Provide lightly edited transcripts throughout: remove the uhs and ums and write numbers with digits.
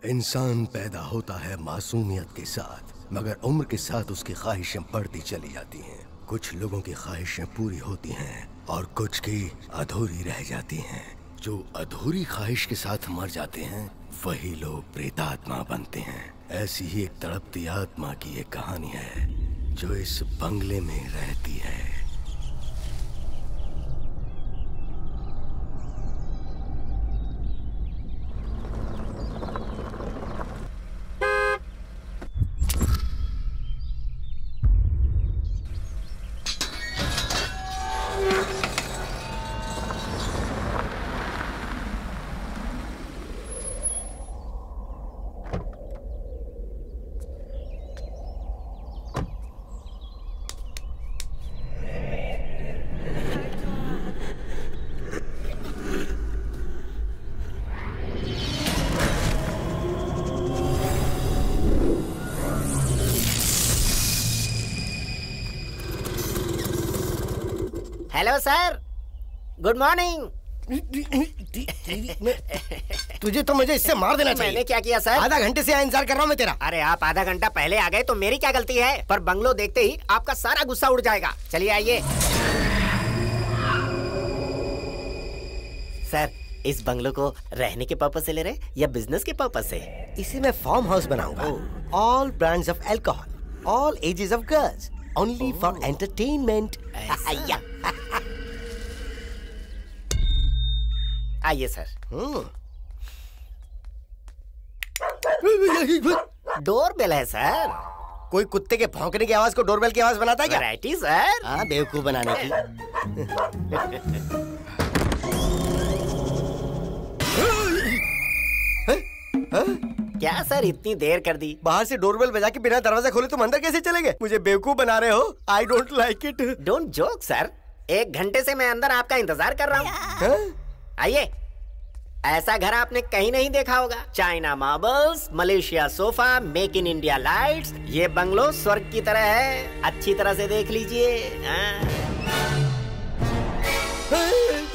इंसान पैदा होता है मासूमियत के साथ, मगर उम्र के साथ उसकी ख्वाहिशें बढ़ती चली जाती हैं। कुछ लोगों की ख्वाहिशें पूरी होती हैं और कुछ की अधूरी रह जाती हैं। जो अधूरी ख्वाहिश के साथ मर जाते हैं वही लोग प्रेतात्मा बनते हैं। ऐसी ही एक तड़पती आत्मा की एक कहानी है जो इस बंगले में रहती है। Hello sir, good morning. तुझे तो मुझे इससे मार देना चाहिए। मैंने क्या किया सर? आधा घंटे से यहाँ इंतजार कर रहा हूँ मैं तेरा। अरे आप आधा घंटा पहले आ गए तो मेरी क्या गलती है? पर बंगलो देखते ही आपका सारा गुस्सा उड़ जाएगा। चलिए आइए। सर, इस बंगलो को रहने के पर्पस से ले रहे या बिजनेस के पर्पस से? इसे मैं फार्म हाउस बनाऊंगा। All brands of alcohol, all ages of girls, only for entertainment. आइए सर। डोरबेल है सर। कोई कुत्ते के भौंकने की आवाज को डोरबेल की आवाज बनाता है क्या? Variety sir. हाँ, बेवकूफ बनाने की। क्या सर इतनी देर कर दी? बाहर से डोरबेल बजा के बिना दरवाजा खोले तुम अंदर कैसे चले गए? मुझे बेवकूफ बना रहे हो। I don't like it. Don't joke sir. 1 घंटे से मैं अंदर आपका इंतजार कर रहा हूँ। आइए। ऐसा घर आपने कहीं नहीं देखा होगा। China marbles, Malaysia sofa, make in India lights. ये बंगलो स्वर्ग की तरह है। अच्छी तरह से देख लीजिए।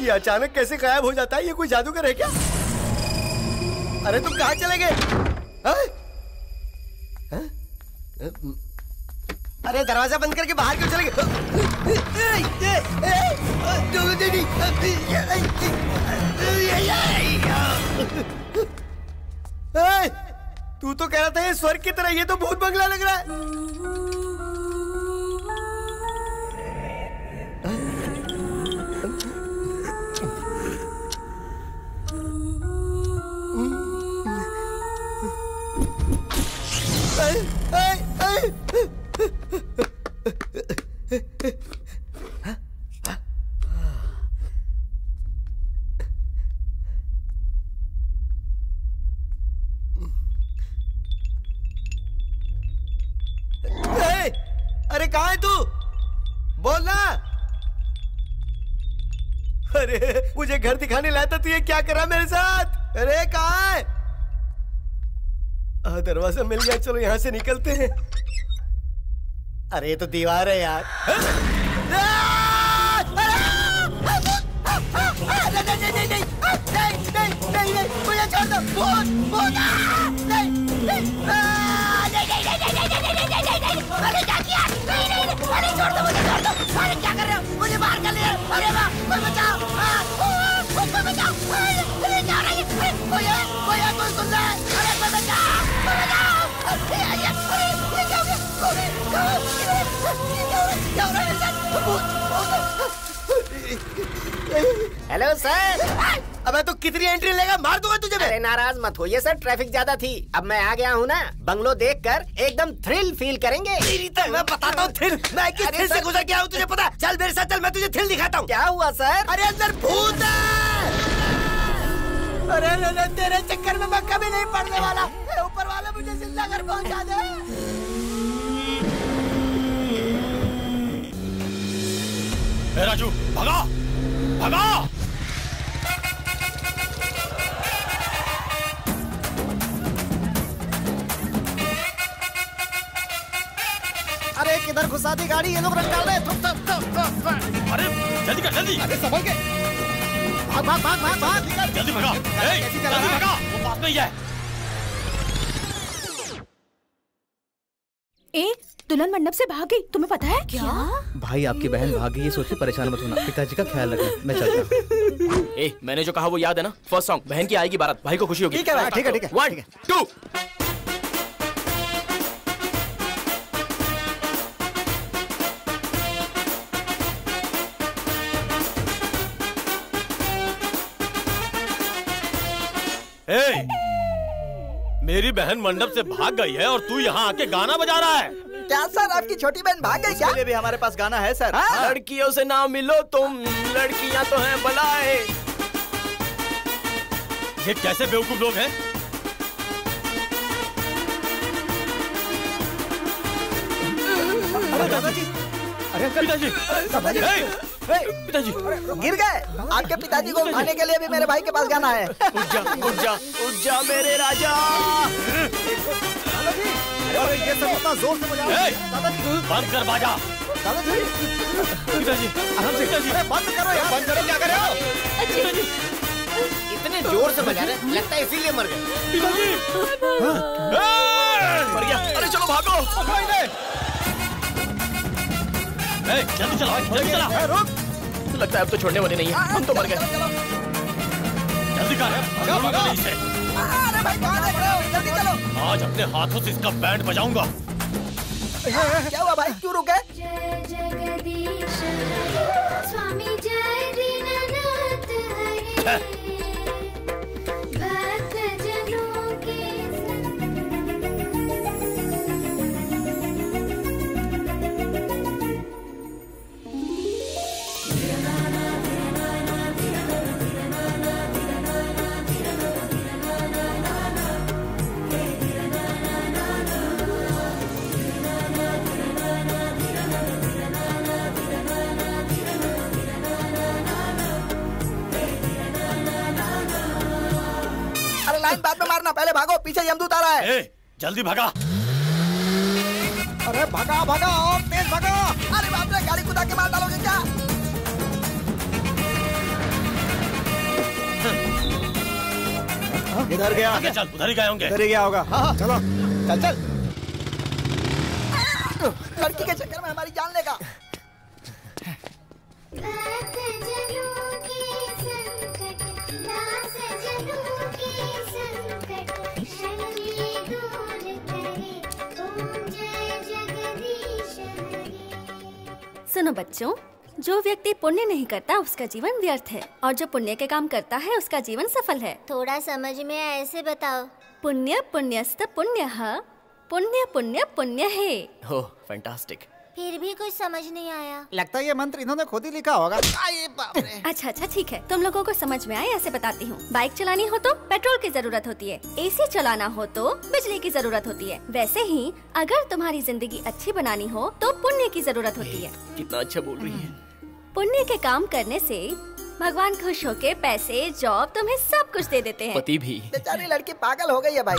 ये अचानक कैसे गायब हो जाता है? ये कोई जादूगर है क्या? अरे तुम कहाँ चले गए? अरे दरवाजा बंद करके बाहर क्यों चले गए? तू तो कह रहा था ये स्वर्ग की तरह, ये तो भूत बंगला लग रहा है। अरे कहाँ है तू? बोल ना। अरे मुझे घर दिखाने लाया था, तू ये क्या करा मेरे साथ? अरे कहाँ है? दरवाजा मिल गया, चलो यहाँ से निकलते हैं। अरे ये तो दीवार है यार। नहीं, मुझे छोड़ दो। अरे क्या किया? अरे छोड़ दो मुझे, छोड़ दो। अरे क्या कर रहे हो? मुझे बाहर कर लिया। अरे वाह, कोई बचाओ। कोई बचाओ। अरे क्या हो रहा है? कोई सुन रहा है? अरे कोई बचाओ। Hello sir. अबे तो कितनी एंट्री लेगा? मार दूंगा तुझे मैं। अरे नाराज मत होइए सर, ट्रैफिक ज्यादा थी। अब मैं आ गया हूँ ना, बंगलो देखकर एकदम थ्रिल फील करेंगे। मैं बताता हूँ थ्रिल। मैं किस थ्रिल से गुजर के आया हूँ तुझे पता? चल मेरे साथ चल, मैं तुझे थ्रिल दिखाता हूँ। क्या हुआ सर? अरे अंदर भूत है। अरे तेरे चक्कर में मैं कभी नहीं पड़ने वाला। ऊपर वाला मुझे जिंदा घर पहुँचा दे। राजू भगा भगा। अरे किधर घुसा दी गाड़ी? ये लोग रंग डाल रहे हैं। अरे जल्दी कर, जल्दी। अरे संभल के। भाग भाग भाग भाग भाग। जल्दी भगा। जल्दी भगा, वो पास में ही है। दुल्हन मंडप से भाग गई, तुम्हें पता है? क्या? भाई आपकी बहन भाग गई, ये सोच के परेशान मत होना, पिताजी का ख्याल रखना, मैं चलता हूँ। ए, मैंने जो कहा वो याद है ना? फर्स्ट सॉन्ग, बहन की आएगी बारात, भाई को खुशी होगी। ठीक है भाई, ठीक है, ठीक है। 1 2 मेरी बहन मंडप से भाग गई है और तू यहाँ आके गाना बजा रहा है। क्या सर, आपकी छोटी बहन भाग गई क्या? इसके लिए भी हमारे पास गाना है सर। लड़कियों से ना मिलो तुम, लड़कियां तो हैं बलाए। ये कैसे बेवकूफ लोग हैं? अरे दादाजी, अरे पिताजी, पिताजी गिर गए। आपके पिताजी को उठाने के लिए भी मेरे भाई के पास गाना है। उठ जा, उठ जा, उठ जा मेरे राजा। अरे ये सब इतना जोर से बजा रहे हैं। दादाजी, बंद कर बाजा। दादाजी, पिताजी, आराम से, अरे बंद करो यार, बंद करो, क्या कर रहे हो? पिताजी, इतने जोर से बजा रहे, लगता है इसीलिए मर गए। पिताजी, मर गया। अरे चलो भागो। जल्दी चला, जल्दी चला। रुक, लगता है अब तो छोड़ने वाले नहीं है, हम तो मर गए। जल्दी कर, भागो इसे। अरे भाई कहाँ देख रहे हो? जल्दी चलो। आज अपने हाथों से इसका बैंड बजाऊंगा। क्या हुआ भाई, क्यों रुके? जय जगदीश स्वामी, जय दीननाथ हरे, भक्त जनों के लाइन बाद में मारना, पहले भागो, पीछे यमदूत आ रहा है। जल्दी भागा। अरे भागा भागा और तेज भागा। अरे बाप रे, गाड़ी कुदा के मार डालोगे क्या? इधर गया। आगे चल, उधर ही गए होंगे। इधर ही गया होगा। चलो, चल चल। लड़की के चक्कर में हमारी जान लेगा। भक्त जनों के संकट, दास जनों के संकट, शनि दूर करे, ओम जय जगदीश हरे। सुनो बच्चों, जो व्यक्ति पुण्य नहीं करता उसका जीवन व्यर्थ है, और जो पुण्य के काम करता है उसका जीवन सफल है। थोड़ा समझ में ऐसे बताओ। पुण्य पुण्यस्त पुण्यः, पुण्य पुण्य पुण्य है। हो, फैंटास्टिक। फिर भी कुछ समझ नहीं आया। लगता है ये मंत्र इन्होंने खुद ही लिखा होगा। आए बाप रे। अच्छा अच्छा ठीक है, तुम लोगों को समझ में आए ऐसे बताती हूँ। बाइक चलानी हो तो पेट्रोल की जरूरत होती है, एसी चलाना हो तो बिजली की जरूरत होती है। वैसे ही अगर तुम्हारी जिंदगी अच्छी बनानी हो तो पुण्य की जरूरत होती है। कितना अच्छा बोल रही है। पुण्य के काम करने से भगवान खुश होके पैसे, जॉब, तुम्हें सब कुछ दे देते हैं। पति भी। बेचारी लड़की पागल हो गई है भाई,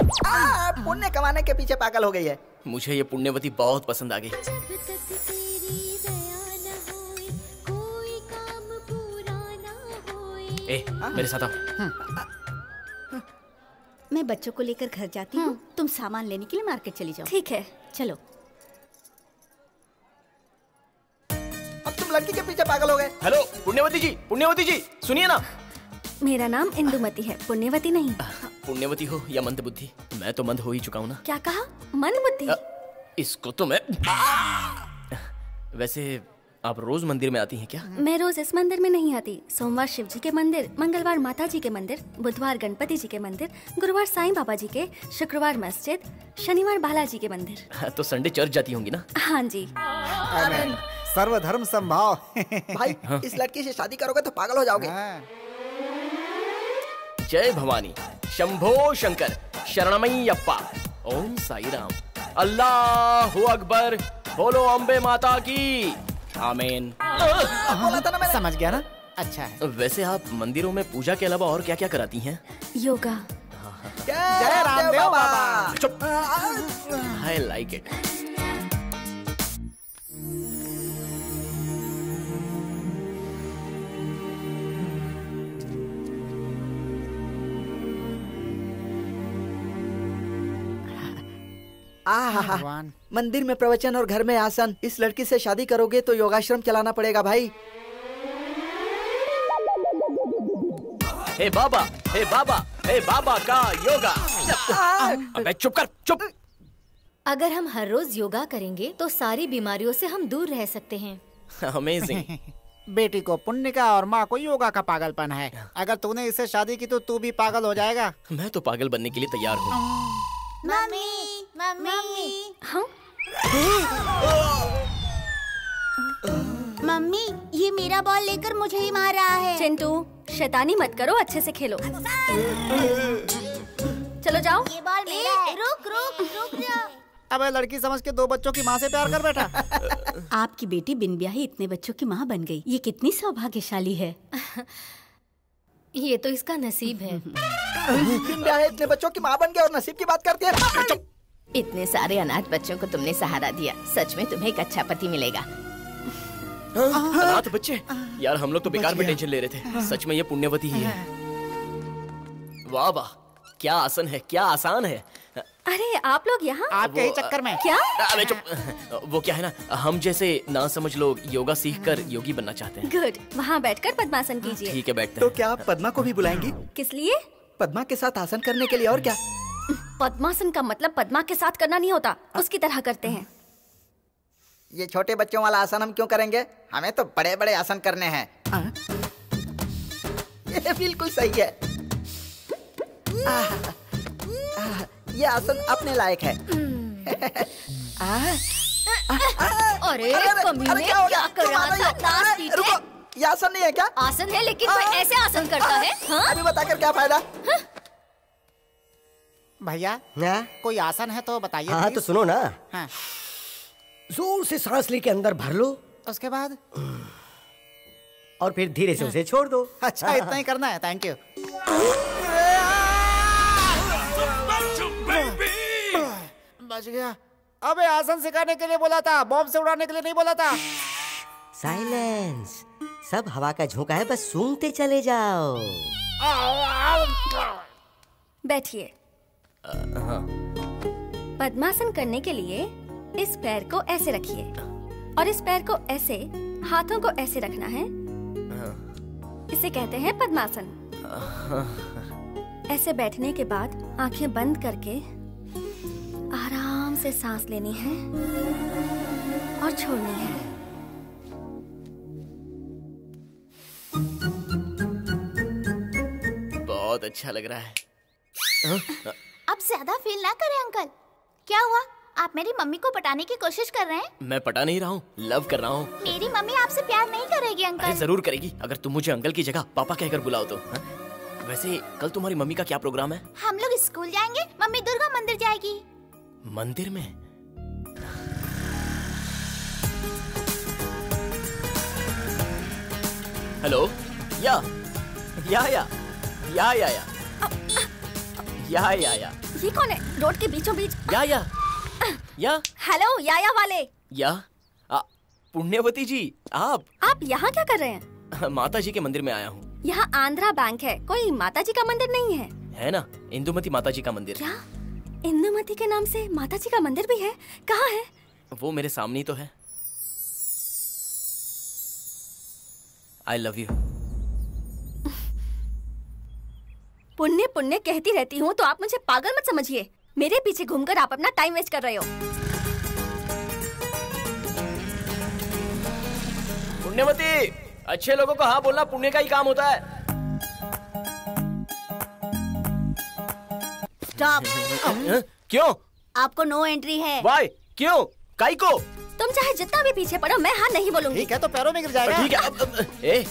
पुण्य कमाने के पीछे पागल हो गई है। मुझे ये पुण्यवती बहुत पसंद आ गई। जब तक तेरी दया न होए, कोई काम पूरा न होए। ए, मेरे साथ आओ। मैं बच्चों को लेकर घर जाती हूँ, तुम सामान लेने के लिए मार्केट चली जाओ। ठीक है, चलो। अब तुम लड़की के पीछे पागल हो गए। हेलो पुण्यवती जी, पुण्यवती जी सुनिए ना। मेरा नाम इंदुमती है, पुण्यवती नहीं। पुण्यवती हो या मंदबुद्धि, मैं तो मंद हो ही चुका हूँ ना। क्या कहा? मंदबुद्धि? इसको तो मैं। वैसे आप रोज मंदिर में आती हैं क्या? मैं रोज इस मंदिर में नहीं आती। सोमवार शिव जी के मंदिर, मंगलवार माता जी के मंदिर, बुधवार गणपति जी के मंदिर, गुरुवार साईं बाबा जी के, शुक्रवार मस्जिद, शनिवार बालाजी के मंदिर। तो संडे चर्च जाती होंगी ना? हाँ जी। सर्वधर्म संभाव। भाई इस लड़की से शादी करोगे तो पागल हो जाओगे। जय भवानी, शंभो शंकर, शरणमय्यप्पा, ओम साई राम, अल्लाहु अकबर, बोलो अम्बे माता की, आमीन। बोला था ना मैंने। समझ गया ना? अच्छा है। वैसे आप मंदिरों में पूजा के अलावा और क्या क्या कराती हैं? योगा। जय रामदेव बाबा। चुप। I like it. भगवान। मंदिर में प्रवचन और घर में आसन। इस लड़की से शादी करोगे तो योगाश्रम चलाना पड़ेगा भाई। हे बाबा, हे बाबा, हे बाबा का योगा। अबे चुप कर, चुप। अगर हम हर रोज योगा करेंगे तो सारी बीमारियों से हम दूर रह सकते हैं। अमेजिंग। बेटी को पुण्य का और माँ को योगा का पागलपन है। अगर तूने इससे शादी की तो तू भी पागल हो जाएगा। मैं तो पागल बनने के लिए तैयार हूँ। मम्मी मम्मी हाँ? मम्मी ये मेरा बॉल लेकर मुझे ही मार रहा है। चिंटू शैतानी मत करो, अच्छे से खेलो। चलो जाओ। ये बॉल मेरा है। रुक रुक रुक जा। अबे लड़की समझ के 2 बच्चों की माँ से प्यार कर बैठा। आपकी बेटी बिन ब्याही इतने बच्चों की माँ बन गई। ये कितनी सौभाग्यशाली है। ये तो इसका नसीब है। बिन ब्याहे इतने बच्चों की माँ बन गई और नसीब की बात करती है। इतने सारे अनाथ बच्चों को तुमने सहारा दिया। सच में तुम्हें एक अच्छा पति मिलेगा। अनाथ बच्चे? यार हम लोग तो बेकार में टेंशन ले रहे थे। सच में ये पुण्यवती ही है। वाह वाह, क्या आसन है, क्या आसान है। अरे आप लोग यहाँ? आपके ही चक्कर में। क्या? अबे चुप। वो क्या है ना, हम जैसे ना समझ लोग योगा सीखकर योगी बनना चाहते हैं। गुड, वहाँ बैठकर पद्मासन कीजिए। ठीक है, बैठते तो हैं। क्या आप पद्मा को भी बुलाएंगी? किस लिए? पद्मा के साथ आसन करने के लिए। और क्या? पद्मासन का मतलब पद्मा के साथ करना नहीं होता, उसकी तरह करते हैं। ये छोटे बच्चों वाला आसन हम क्यों करेंगे? हमें तो बड़े बड़े आसन करने हैं। ये बिल्कुल सही है। ये आसन अपने लायक है। अरे कमीने, क्या कर रहा था? नाच पीछे। ये आसन नहीं है क्या? आसन है, लेकिन कोई ऐसे आसन करता है? हाँ? अभी बताकर क्या फायदा? भैया कोई आसन है तो बताइए। हाँ तो सुनो ना। हाँ। जोर से सांस लेके अंदर भर लो, उसके बाद और फिर धीरे से उसे छोड़ दो। अच्छा इतना ही करना है। Thank you. बच गया। अबे आसन सिखाने के लिए बोला था, बॉम्ब से उड़ाने के लिए नहीं बोला था। साइलेंस। सब हवा का झोंका है, बस सूंघते चले जाओ। बैठिए। पद्मासन करने के लिए इस पैर को ऐसे रखिए और इस पैर को ऐसे, हाथों को ऐसे रखना है। इसे कहते हैं पद्मासन। ऐसे बैठने के बाद आंखें बंद करके आराम से सांस लेनी है और छोड़नी है। बहुत अच्छा लग रहा है। अब ज्यादा फील ना करें अंकल। क्या हुआ? आप मेरी मम्मी को पटाने की कोशिश कर रहे हैं? मैं पटा नहीं रहा हूँ, लव कर रहा हूँ। मेरी मम्मी आपसे प्यार नहीं करेगी अरे अंकल। जरूर करेगी, अगर तुम मुझे अंकल की जगह पापा कहकर बुलाओ तो। हाँ? वैसे कल तुम्हारी मम्मी का क्या प्रोग्राम है? हम लोग स्कूल जाएंगे, मम्मी दुर्गा मंदिर जाएगी। मंदिर में? हेलो, या ये कौन है रोड के बीचों बीच? या हेलो याया वाले। पुण्यवती जी, आप यहाँ क्या कर रहे हैं? माता जी के मंदिर में आया हूँ। यहाँ आंध्रा बैंक है, कोई माता जी का मंदिर नहीं है? है ना, इंदुमती माता जी का मंदिर। क्या इंदुमती के नाम से माता जी का मंदिर भी है? कहाँ है? वो मेरे सामने ही तो है। I love you. पुण्य पुण्य कहती रहती हूँ तो आप मुझे पागल मत समझिए। मेरे पीछे घूमकर आप अपना टाइम वेस्ट कर रहे हो। पुण्यवती, अच्छे लोगों को हाँ बोलना पुण्य का ही काम होता है। स्टॉप। क्यों? आपको नो एंट्री है। वाई? क्यों? काई को? तुम चाहे जितना भी पीछे पड़ो, मैं हाँ नहीं बोलूंगी। ठीक है तो पैरों में गिर जाएगा। ठीक है।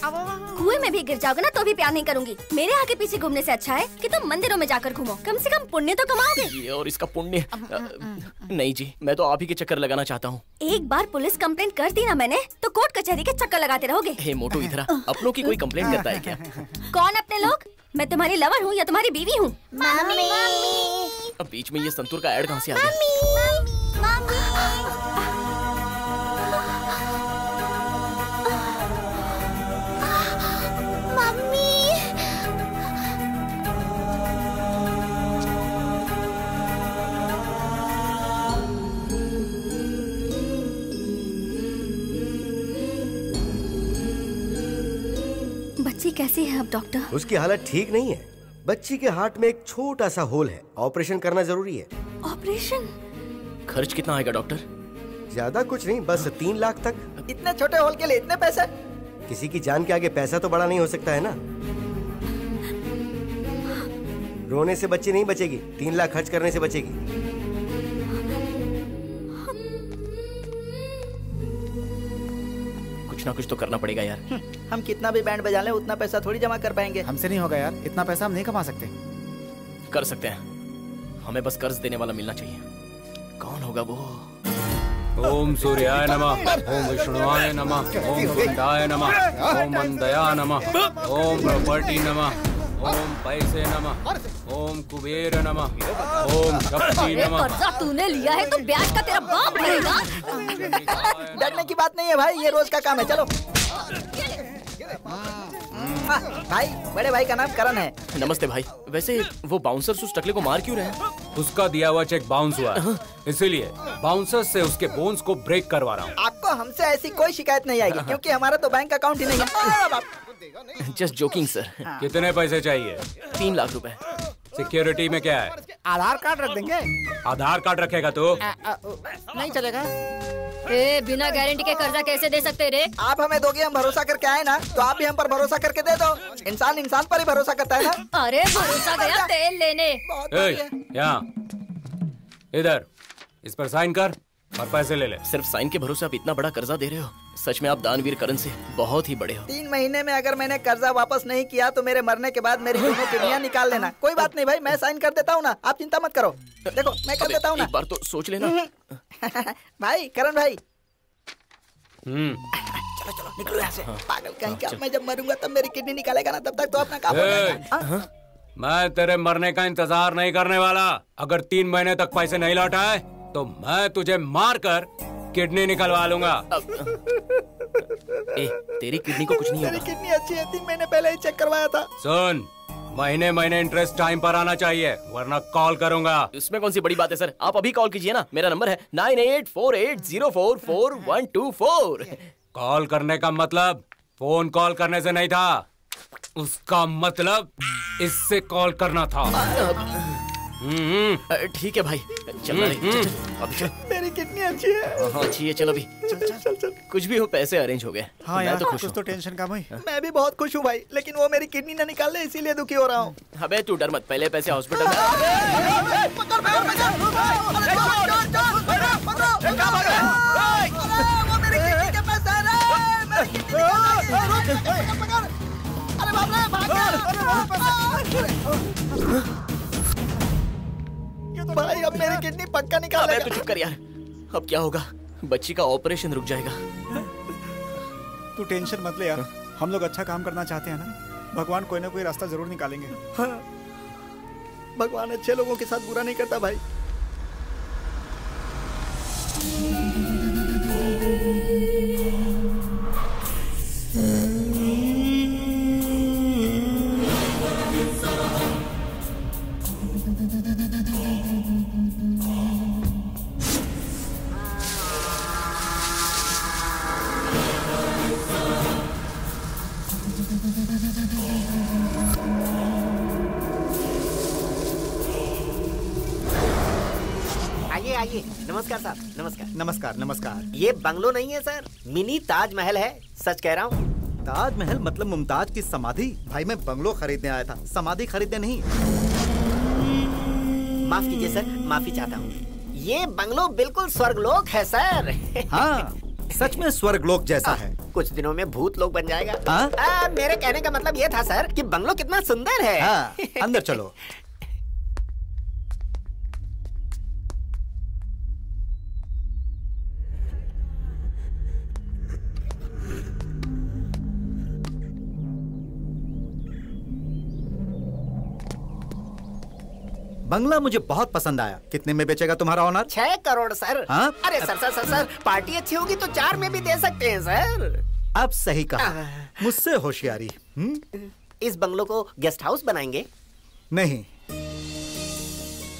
कुएं में भी गिर जाओगे ना तो भी प्यार नहीं करूंगी। मेरे आगे पीछे घूमने से अच्छा है कि तुम मंदिरों में जाकर घूमो, कम से कम पुण्य तो कमाओगे। ये और इसका पुण्य। नहीं जी, मैं तो आप ही के चक्कर लगाना चाहता हूँ। एक बार पुलिस कंप्लेंट कर दी ना मैंने तो कोर्ट कचहरी के चक्कर लगाते रहोगे। हे मोटू, इधर आ। अपनों की कोई कंप्लेंट करता है क्या? कौन अपने लोग? मैं तुम्हारी लवर हूँ या तुम्हारी बीवी हूँ? अब बीच में ये संतूर का ऐड कहाँ से आ गया? बच्ची कैसी है अब डॉक्टर? उसकी हालत ठीक नहीं है। बच्ची के हार्ट में एक छोटा सा होल है, ऑपरेशन करना जरूरी है। ऑपरेशन? खर्च कितना आएगा डॉक्टर? ज्यादा कुछ नहीं, बस 3 लाख तक। इतने छोटे होल के लिए इतने पैसे? किसी की जान के आगे पैसा तो बड़ा नहीं हो सकता है ना। रोने से बच्ची नहीं बचेगी, 3 लाख खर्च करने से बचेगी। कुछ ना कुछ तो करना पड़ेगा यार। हम कितना भी बैंड बजा लें उतना पैसा थोड़ी जमा कर पाएंगे। हमसे नहीं होगा यार, इतना पैसा हम नहीं कमा सकते। कर सकते हैं, हमें बस कर्ज देने वाला मिलना चाहिए। कौन होगा वो? ओम सूर्याय नमः, ओम विष्णुवाय नमः, ओम कुंडाय नमः, ओम मंदया नमः, ओम प्रॉपर्टी नमः, ओम पैसे नमः, ओम कुबेर नमः, ओम शक्ति नमः। कर्जा तूने लिया है तो ब्याज का तेरा बाप भरेगा। डरने की बात नहीं है भाई, ये रोज का काम है। चलो भाई, बड़े भाई का नाम करण है। नमस्ते भाई। वैसे वो बाउंसर्स उस टकले को मार क्यों रहे हैं? उसका दिया हुआ चेक बाउंस हुआ है, इसीलिए बाउंसर से उसके बोन्स को ब्रेक करवा रहा हूँ। आपको हमसे ऐसी कोई शिकायत नहीं आएगी क्योंकि हमारा तो बैंक अकाउंट ही नहीं है। Just joking sir. कितने पैसे चाहिए? 3 लाख रुपए। सिक्योरिटी में क्या है? आधार कार्ड रख देंगे। आधार कार्ड रखेगा तो? नहीं चलेगा। ए, बिना गारंटी के कर्जा कैसे दे सकते रे? आप हमें दोगे, हम भरोसा करके आए ना, तो आप भी हम पर भरोसा करके दे दो। इंसान इंसान पर ही भरोसा करता है ना। अरे भरोसा गया तेल लेने। यहाँ इधर इस पर साइन कर और पैसे ले ले। सिर्फ साइन के भरोसे आप इतना बड़ा कर्जा दे रहे हो? सच में आप दानवीर करण से बहुत ही बड़े हो। 3 महीने में अगर मैंने कर्जा वापस नहीं किया तो मेरे मरने के बाद मेरी दोनों किडनियां निकाल लेना। कोई बात नहीं भाई, मैं साइन कर देता हूँ ना, आप चिंता मत करो। देखो मैं कर देता हूँ ना। एक बार तो सोच लेना। भाई करण भाई, चलो चलो निकलो यहाँ से। पागल कहीं का, मैं जब मरूंगा तब मेरी किडनी निकालेगा ना, तब तक तो अपना काम हो जाएगा। मैं तेरे मरने का इंतजार नहीं करने वाला। अगर 3 महीने तक पैसे नहीं लौटाए तो मैं तुझे मार कर किडनी निकलवा लूंगा। तेरी किडनी को कुछ नहीं होगा। मेरी किडनी अच्छी है, 3 महीने पहले ही चेक करवाया था। सुन, महीने महीने इंटरेस्ट टाइम पर आना चाहिए वरना कॉल करूंगा। इसमें कौन सी बड़ी बात है सर, आप अभी कॉल कीजिए ना। मेरा नंबर है 9848044124। कॉल करने का मतलब फोन कॉल करने से नहीं था, उसका मतलब इससे कॉल करना था। ठीक है भाई, चल अभी चल। मेरी किडनी अच्छी है। हाँ अच्छी है, चल अभी चल। कुछ भी हो, पैसे अरेंज हो गए। हाँ मैं यार, तो खुश हूँ। तो टेंशन कम हुई। मैं भी बहुत खुश हूँ भाई, लेकिन वो मेरी किडनी न निकाल ले इसीलिए दुखी हो रहा हूँ। अबे तू डर मत, पहले पैसे हॉस्पिटल में। भाई अब मेरी किडनी पक्का निकालेगा। तू चुप कर यार, अब क्या होगा? बच्ची का ऑपरेशन रुक जाएगा। तू टेंशन मत ले यार, हम लोग अच्छा काम करना चाहते हैं ना, भगवान कोई ना कोई रास्ता जरूर निकालेंगे। हाँ, भगवान अच्छे लोगों के साथ बुरा नहीं करता भाई। आइए। नमस्कार साहब, नमस्कार। नमस्कार नमस्कार। ये बंगलो नहीं है सर, मिनी ताजमहल है। सच कह रहा हूँ। ताजमहल मतलब मुमताज की समाधि? भाई मैं बंगलो खरीदने आया था, समाधि खरीदने नहीं। माफ कीजिए सर, माफी चाहता हूँ। ये बंगलो बिल्कुल स्वर्गलोक है सर। हाँ, सच में स्वर्गलोक जैसा है। कुछ दिनों में भूत लोक बन जाएगा। मेरे कहने का मतलब ये था सर कि बंगलो कितना सुंदर है। हाँ, अंदर चलो। बंगला मुझे बहुत पसंद आया। कितने में बेचेगा तुम्हारा ऑनर? 6 करोड़ सर। हाँ? अरे सर, पार्टी अच्छी होगी तो 4 में भी दे सकते हैं सर। अब सही कहा, मुझसे होशियारी। इस बंगलो को गेस्ट हाउस बनाएंगे? नहीं,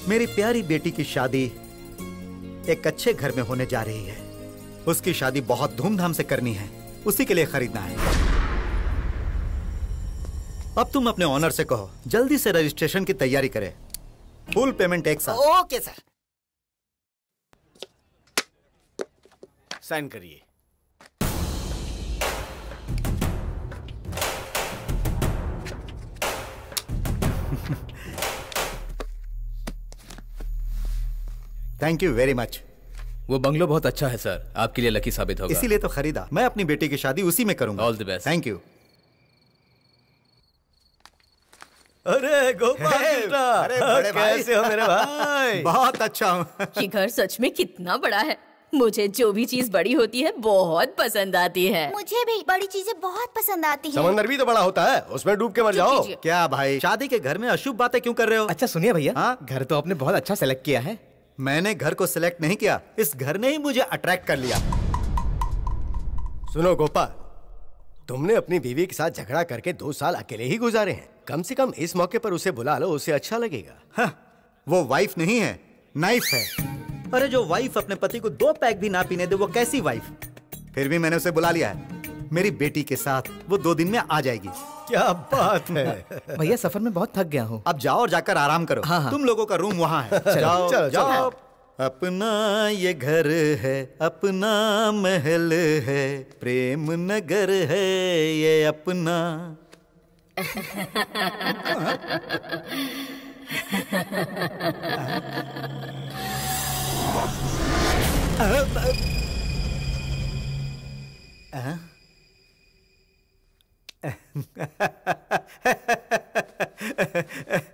मेरी प्यारी बेटी की शादी एक अच्छे घर में होने जा रही है। उसकी शादी बहुत धूमधाम से करनी है, उसी के लिए खरीदना है। अब तुम अपने ऑनर से कहो जल्दी से रजिस्ट्रेशन की तैयारी करे। फुल पेमेंट एक साथ। Okay sir. साइन करिए। Thank you very much. वो बंगलो बहुत अच्छा है सर, आपके लिए लकी साबित होगा। इसीलिए तो खरीदा। मैं अपनी बेटी की शादी उसी में करूंगा। All the best. Thank you. अरे गोपाल बेटा, अरे बड़े भाई। कैसे हो मेरे भाई? बहुत अच्छा हूँ। ये घर सच में कितना बड़ा है। मुझे जो भी चीज बड़ी होती है बहुत पसंद आती है। मुझे भी बड़ी चीजें बहुत पसंद आती हैं। समंदर भी तो बड़ा होता है, उसमें डूब के मर जाओ। क्या भाई, शादी के घर में अशुभ बातें क्यों कर रहे हो? अच्छा सुनिए भैया, हाँ? घर तो आपने बहुत अच्छा सेलेक्ट किया है। मैंने घर को सिलेक्ट नहीं किया, इस घर ने ही मुझे अट्रैक्ट कर लिया। सुनो गोपाल, तुमने अपनी बीवी के साथ झगड़ा करके 2 साल अकेले ही गुजारे हैं। कम से कम इस मौके पर उसे बुला लो, उसे अच्छा लगेगा। हाँ, वो वाइफ नहीं है, नाइफ है। अरे जो वाइफ अपने पति को 2 पैक भी ना पीने दे, वो कैसी वाइफ? फिर भी मैंने उसे बुला लिया है। मेरी बेटी के साथ वो 2 दिन में आ जाएगी। क्या बात है। भैया सफर में बहुत थक गया हूँ। अब जाओ और जाकर आराम करो। हाँ। तुम लोगों का रूम वहाँ है। चलो, जाओ चलो, जाओ। अपना ये घर है, अपना महल है, प्रेम नगर है ये अपना।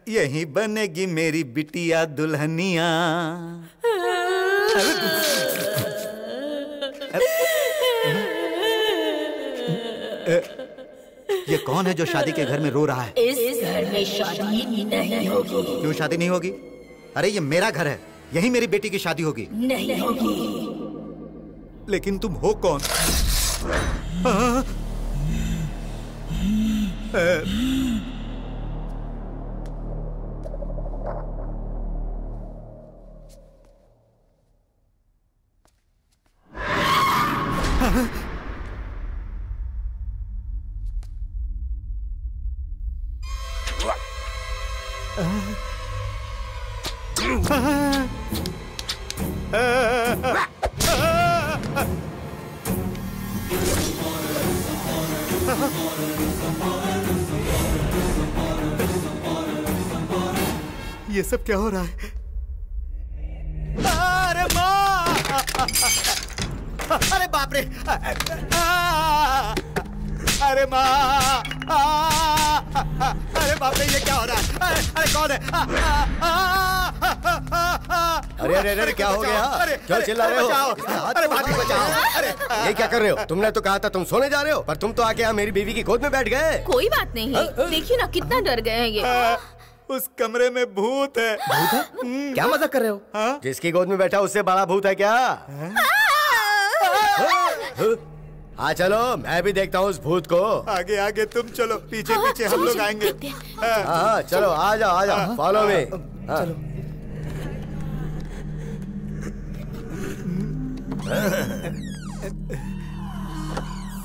यही बनेगी मेरी बिटिया दुल्हनिया। ये कौन है जो शादी के घर में रो रहा है? इस घर में शादी नहीं होगी। क्यों शादी नहीं होगी? अरे ये मेरा घर है, यही मेरी बेटी की शादी होगी। नहीं होगी। लेकिन तुम हो कौन? ये सब क्या हो रहा है? अरे माँ! अरे बाप रे! अरे माँ! अरे बाप रे, ये क्या हो रहा है? अरे कौन है? अरे अरे अरे क्या हो गया? क्यों चिल्ला रहे हो? अरे भाभी बचाओ! अरे ये क्या कर रहे हो? तुमने तो कहा था तुम सोने जा रहे हो, पर तुम तो आके यहाँ मेरी बीवी की गोद में बैठ गए। कोई बात नहीं है, देखिए ना कितना डर गए हैं ये। उस कमरे में भूत है। भूत है? क्या मजाक कर रहे हो? जिसकी गोद में बैठा उससे बड़ा भूत है क्या? हाँ चलो, मैं भी देखता हूँ उस भूत को। आगे आगे तुम चलो, पीछे पीछे हम लोग आएंगे। हाँ चलो, आ जाओ, फॉलो मी।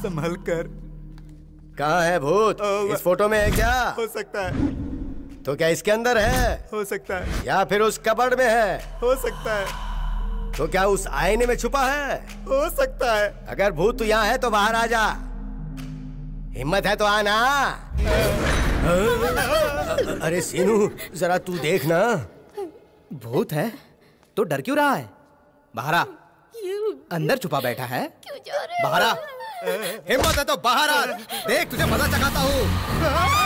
संभल कर। कहाँ है भूत? इस फोटो में है क्या? हो सकता है। तो क्या इसके अंदर है? हो सकता है। या फिर उस कबर्ड में है? हो सकता है। तो क्या उस आईने में छुपा है? हो सकता है। अगर भूत यहाँ है तो बाहर आ जा। हिम्मत है तो आना। अरे सीनू, जरा तू देख ना। भूत है तो डर क्यों रहा है? बाहर आ। अंदर छुपा बैठा है। बाहर आ। हिम्मत है तो बाहर आ। देख तुझे मजा चखाता हूँ।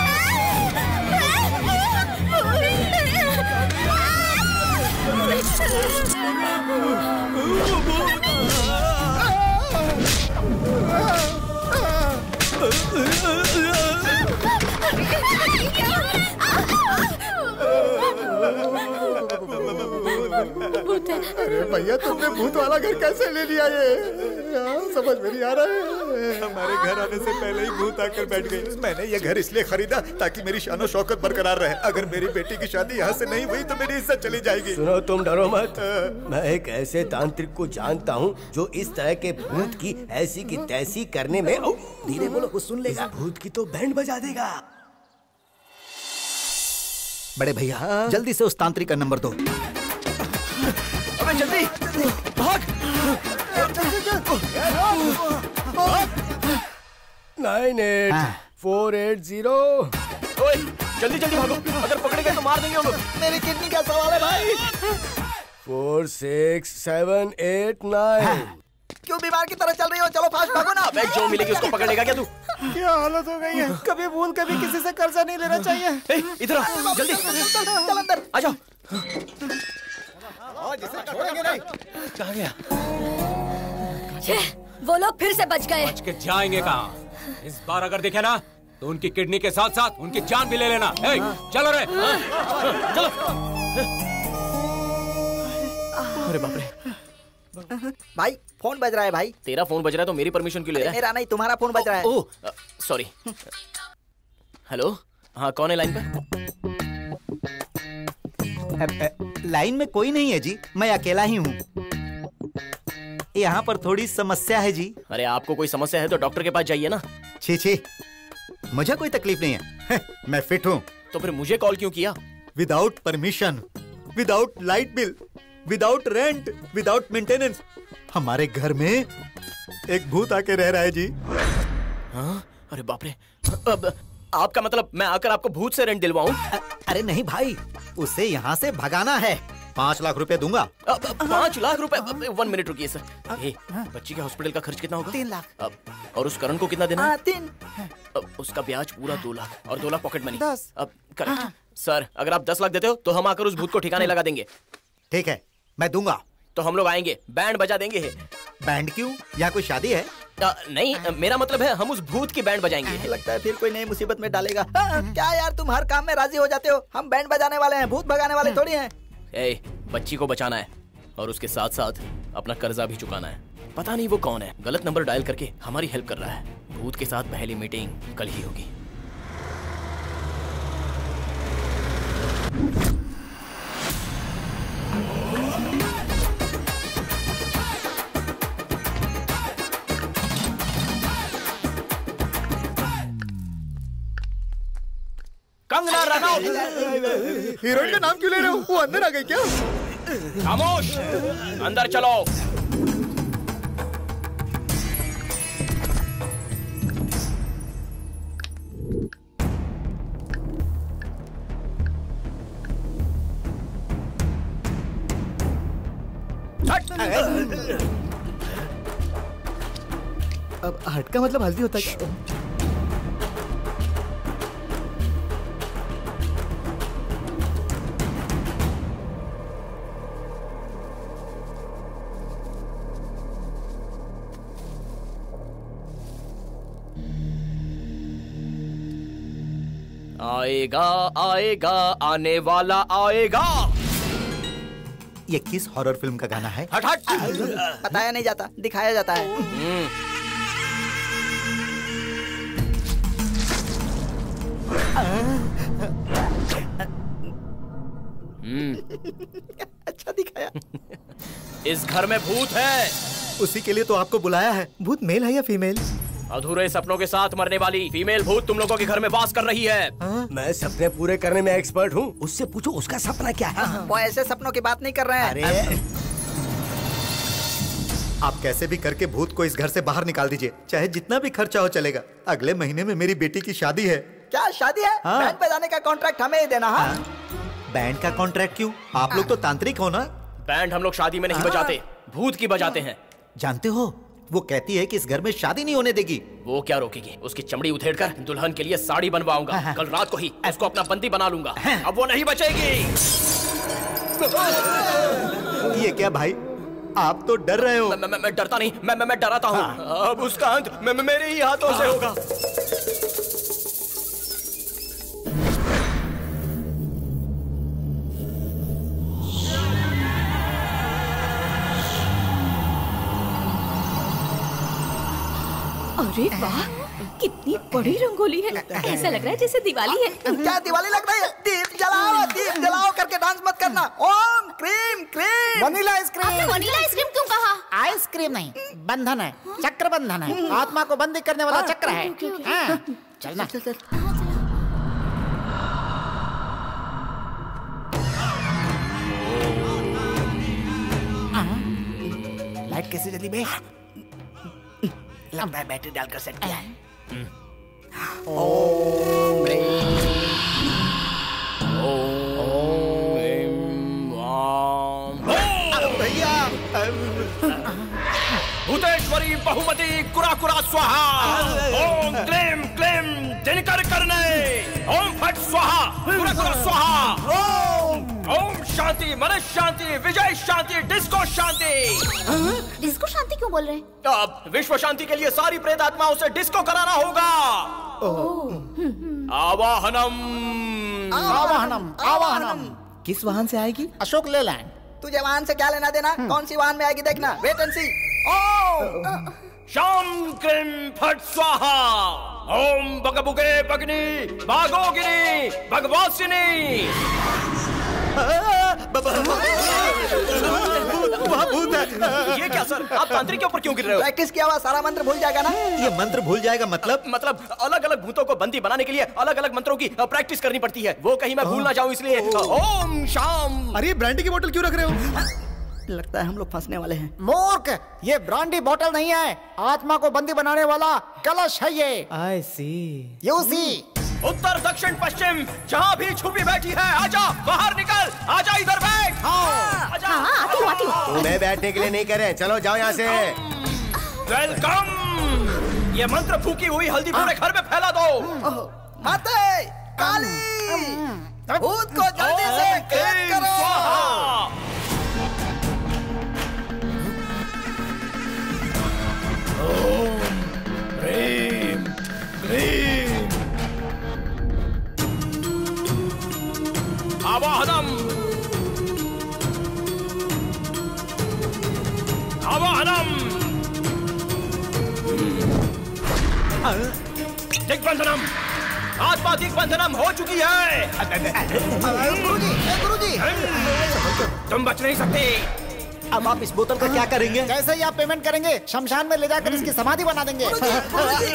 अरे भैया, तुमने भूत वाला घर कैसे ले लिया? ये समझ में नहीं आ रहा है। हमारे घर आने से पहले ही भूत आकर बैठ गई। मैंने ये घर इसलिए खरीदा ताकि मेरी शान और शौकत बरकरार रहे। अगर मेरी बेटी की शादी यहाँ से नहीं हुई तो मेरी इज्जत चली जाएगी। सुनो, तुम डरो मत। मैं एक ऐसे तांत्रिक को जानता हूँ जो इस तरह के भूत की ऐसी की तैसी करने में धीरे बोलो, वो सुन लेगा। भूत की तो बैंड बजा देगा। बड़े भैया जल्दी से उस तांत्रिक का नंबर दो। अबे जल्दी भाग। 98480। ओए जल्दी जल्दी भागो, अगर पकड़े गए तो मार देंगे हम लोग। मेरी किडनी का सवाल है भाई। 46789। क्यों बीमार की तरह चल रही हो? चलो फास्ट भागो ना। अबे जो मिलेगी उसको पकड़ लेगा क्या तू? क्या हालत हो गई है, कभी भूल कभी किसी से कर्जा नहीं लेना चाहिए। इधर आ, जल्दी चल अंदर आ जाओ। छोड़ेंगे नहीं। कहाँ गया? वो लोग फिर से बच गए। बच के जाएंगे कहाँ? इस बार अगर दिखे ना तो उनकी किडनी के साथ साथ उनकी जान भी ले लेना। ए, चलो रे, चलो। अरे बाप रे भाई फोन बज रहा है भाई। तेरा फोन बज रहा है तो मेरी परमिशन क्यों ले रहा है? मेरा नहीं, तुम्हारा फोन बज रहा है। Oh sorry. हेलो, हाँ कौन है लाइन पर? लाइन में कोई नहीं है जी, मैं अकेला ही हूँ। यहाँ पर थोड़ी समस्या है जी। अरे आपको कोई समस्या है तो डॉक्टर के पास जाइए ना। छी छी, मुझे कोई तकलीफ नहीं है। मैं फिट हूँ। तो फिर मुझे कॉल क्यों किया? Without permission, without light bill, without rent, without maintenance हमारे घर में एक भूत आके रह रहा है जी। हाँ? अरे बाप रे। अब आपका मतलब मैं आकर आपको भूत से रेंट दिलवाऊं? अरे नहीं भाई, उसे यहाँ से भगाना है। 5 लाख रुपए दूंगा। 5 लाख रुपए? 1 मिनट रुकिए सर। बच्ची के हॉस्पिटल का खर्च कितना होगा? 3 लाख। और उस करण को कितना देना है? 3। उसका ब्याज पूरा 2 लाख और 2 लाख पॉकेट मनी। 10। अब करेक्ट सर, अगर आप 10 लाख देते हो तो हम आकर उस भूत को ठिकाने लगा देंगे। ठीक है, मैं दूंगा। तो हम लोग आएंगे, बैंड बजा देंगे। बैंड क्यों? यहाँ कोई शादी है? नहीं, मेरा मतलब है हम उस भूत की बैंड बजाएंगे। लगता है फिर कोई नई मुसीबत में डालेगा। क्या यार, तुम हर काम में राजी हो जाते हो। हम बैंड बजाने वाले हैं, भूत भगाने वाले थोड़ी हैं। बच्ची को बचाना है और उसके साथ साथ अपना कर्जा भी चुकाना है। पता नहीं वो कौन है, गलत नंबर डायल करके हमारी हेल्प कर रहा है। भूत के साथ पहली मीटिंग कल ही होगी। कंगना रनौत। हीरोइन का नाम क्यों ले रहे हो? वो अंदर आ गई क्या? खामोश, अंदर चलो। अब हट का मतलब हल्दी होता है क्या? आएगा आएगा आने वाला आएगा। ये किस हॉरर फिल्म का गाना है? हट हट। बताया नहीं जाता, दिखाया जाता है। अच्छा दिखाया। इस घर में भूत है। उसी के लिए तो आपको बुलाया है। भूत मेल है या फीमेल? अधूरे सपनों के साथ मरने वाली फीमेल भूत तुम लोगों के घर में वास कर रही है। मैं सपने पूरे करने में एक्सपर्ट हूँ। उससे पूछो उसका सपना क्या है। वो ऐसे सपनों की बात नहीं कर रहे हैं। अरे आप कैसे भी करके भूत को इस घर से बाहर निकाल दीजिए, चाहे जितना भी खर्चा हो चलेगा। अगले महीने में मेरी बेटी की शादी है। क्या शादी है? बैंड बजाने का कॉन्ट्रैक्ट हमें ही देना। हाँ? बैंड का कॉन्ट्रैक्ट क्यों? आप लोग तो तांत्रिक हो ना। बैंड हम लोग शादी में नहीं बजाते, भूत की बजाते हैं। जानते हो वो कहती है कि इस घर में शादी नहीं होने देगी। वो क्या रोकेगी? उसकी चमड़ी उधेड़कर दुल्हन के लिए साड़ी बनवाऊंगा। कल रात को ही उसको अपना बंदी बना लूंगा। अब वो नहीं बचेगी। ये क्या भाई, आप तो डर रहे हो। मैं डरता नहीं, मैं डराता हूँ। अब उसका अंत मेरे ही हाथों से होगा। अरे वाह, कितनी बड़ी रंगोली है। ऐसा लग रहा है जैसे दिवाली है। क्या दिवाली लग रही है? दीप जलाओ करके डांस मत करना। ओम क्रीम क्रीम। Vanilla ice cream. आपने वनीला आइसक्रीम क्यों कहा? आइसक्रीम नहीं, बंधन है, चक्र बंधन है। आत्मा को बंदी करने वाला चक्र है। हाँ, चलना। कैसे जल्दी में लगता है बैटरी डालकर सेट किया है। ओम भैया भूतेश्वरी बहुमती कुरा कुरा स्वाहा। ओम क्लीम क्लीम दिनकर करने। ओम फट स्वाहा कुरा कुरा स्वाहा। ओम शांति मन शांति विजय शांति डिस्को शांति। डिस्को शांति क्यों बोल रहे हैं? अब विश्व शांति के लिए सारी प्रेत आत्माओं से डिस्को कराना होगा। आवाहनम आवाहनम आवाहनम। किस वाहन से आएगी? अशोक लेलैंड। तुझे वाहन से क्या लेना देना? कौन सी वाहन में आएगी देखना, वेट एंड सी। शाम क्रीम फट स्वाहा। ओम बगबुगे बगनी भागोगिनी भगवासिनी। भूत है। ये क्या सर, आप तांत्रिक के ऊपर क्यों गिर रहे हो? प्रैक्टिस किया हुआ सारा मंत्र भूल जाएगा ना। ये मंत्र भूल जाएगा मतलब अलग अलग भूतों को बंदी बनाने के लिए अलग अलग मंत्रों की प्रैक्टिस करनी पड़ती है। वो कहीं मैं भूल ना जाऊं इसलिए। ओम शाम। अरे ब्रांडी की बोतल क्यों रख रहे हो? लगता है हम लोग फंसने वाले हैं। मूर्ख, ये ब्रांडी बोतल नहीं है, आत्मा को बंदी बनाने वाला कलश है ये। I see। You see। उत्तर दक्षिण पश्चिम जहाँ भी छुपी बैठी है, आजा बाहर निकल, आजा इधर बैठ। आजा। आती हूँ। तुम्हें बैठने के लिए नहीं करे, चलो जाओ यहाँ से। वेलकम। ये मंत्र फूकी हुई हल्दी पूरे घर में फैला दो। माते काली भूत को जल्दी से कैद करो। ओम ह्रीं क्लीं आवाहनम आवाहनम दिग्बंधनम। आत्मा दिग्बंधनम हो चुकी है। गुरुजी तुम बच नहीं सकते। अब आप इस बोतल का क्या करेंगे? जैसे ही आप पेमेंट करेंगे, शमशान में ले जाकर इसकी समाधि बना देंगे। गुरुजी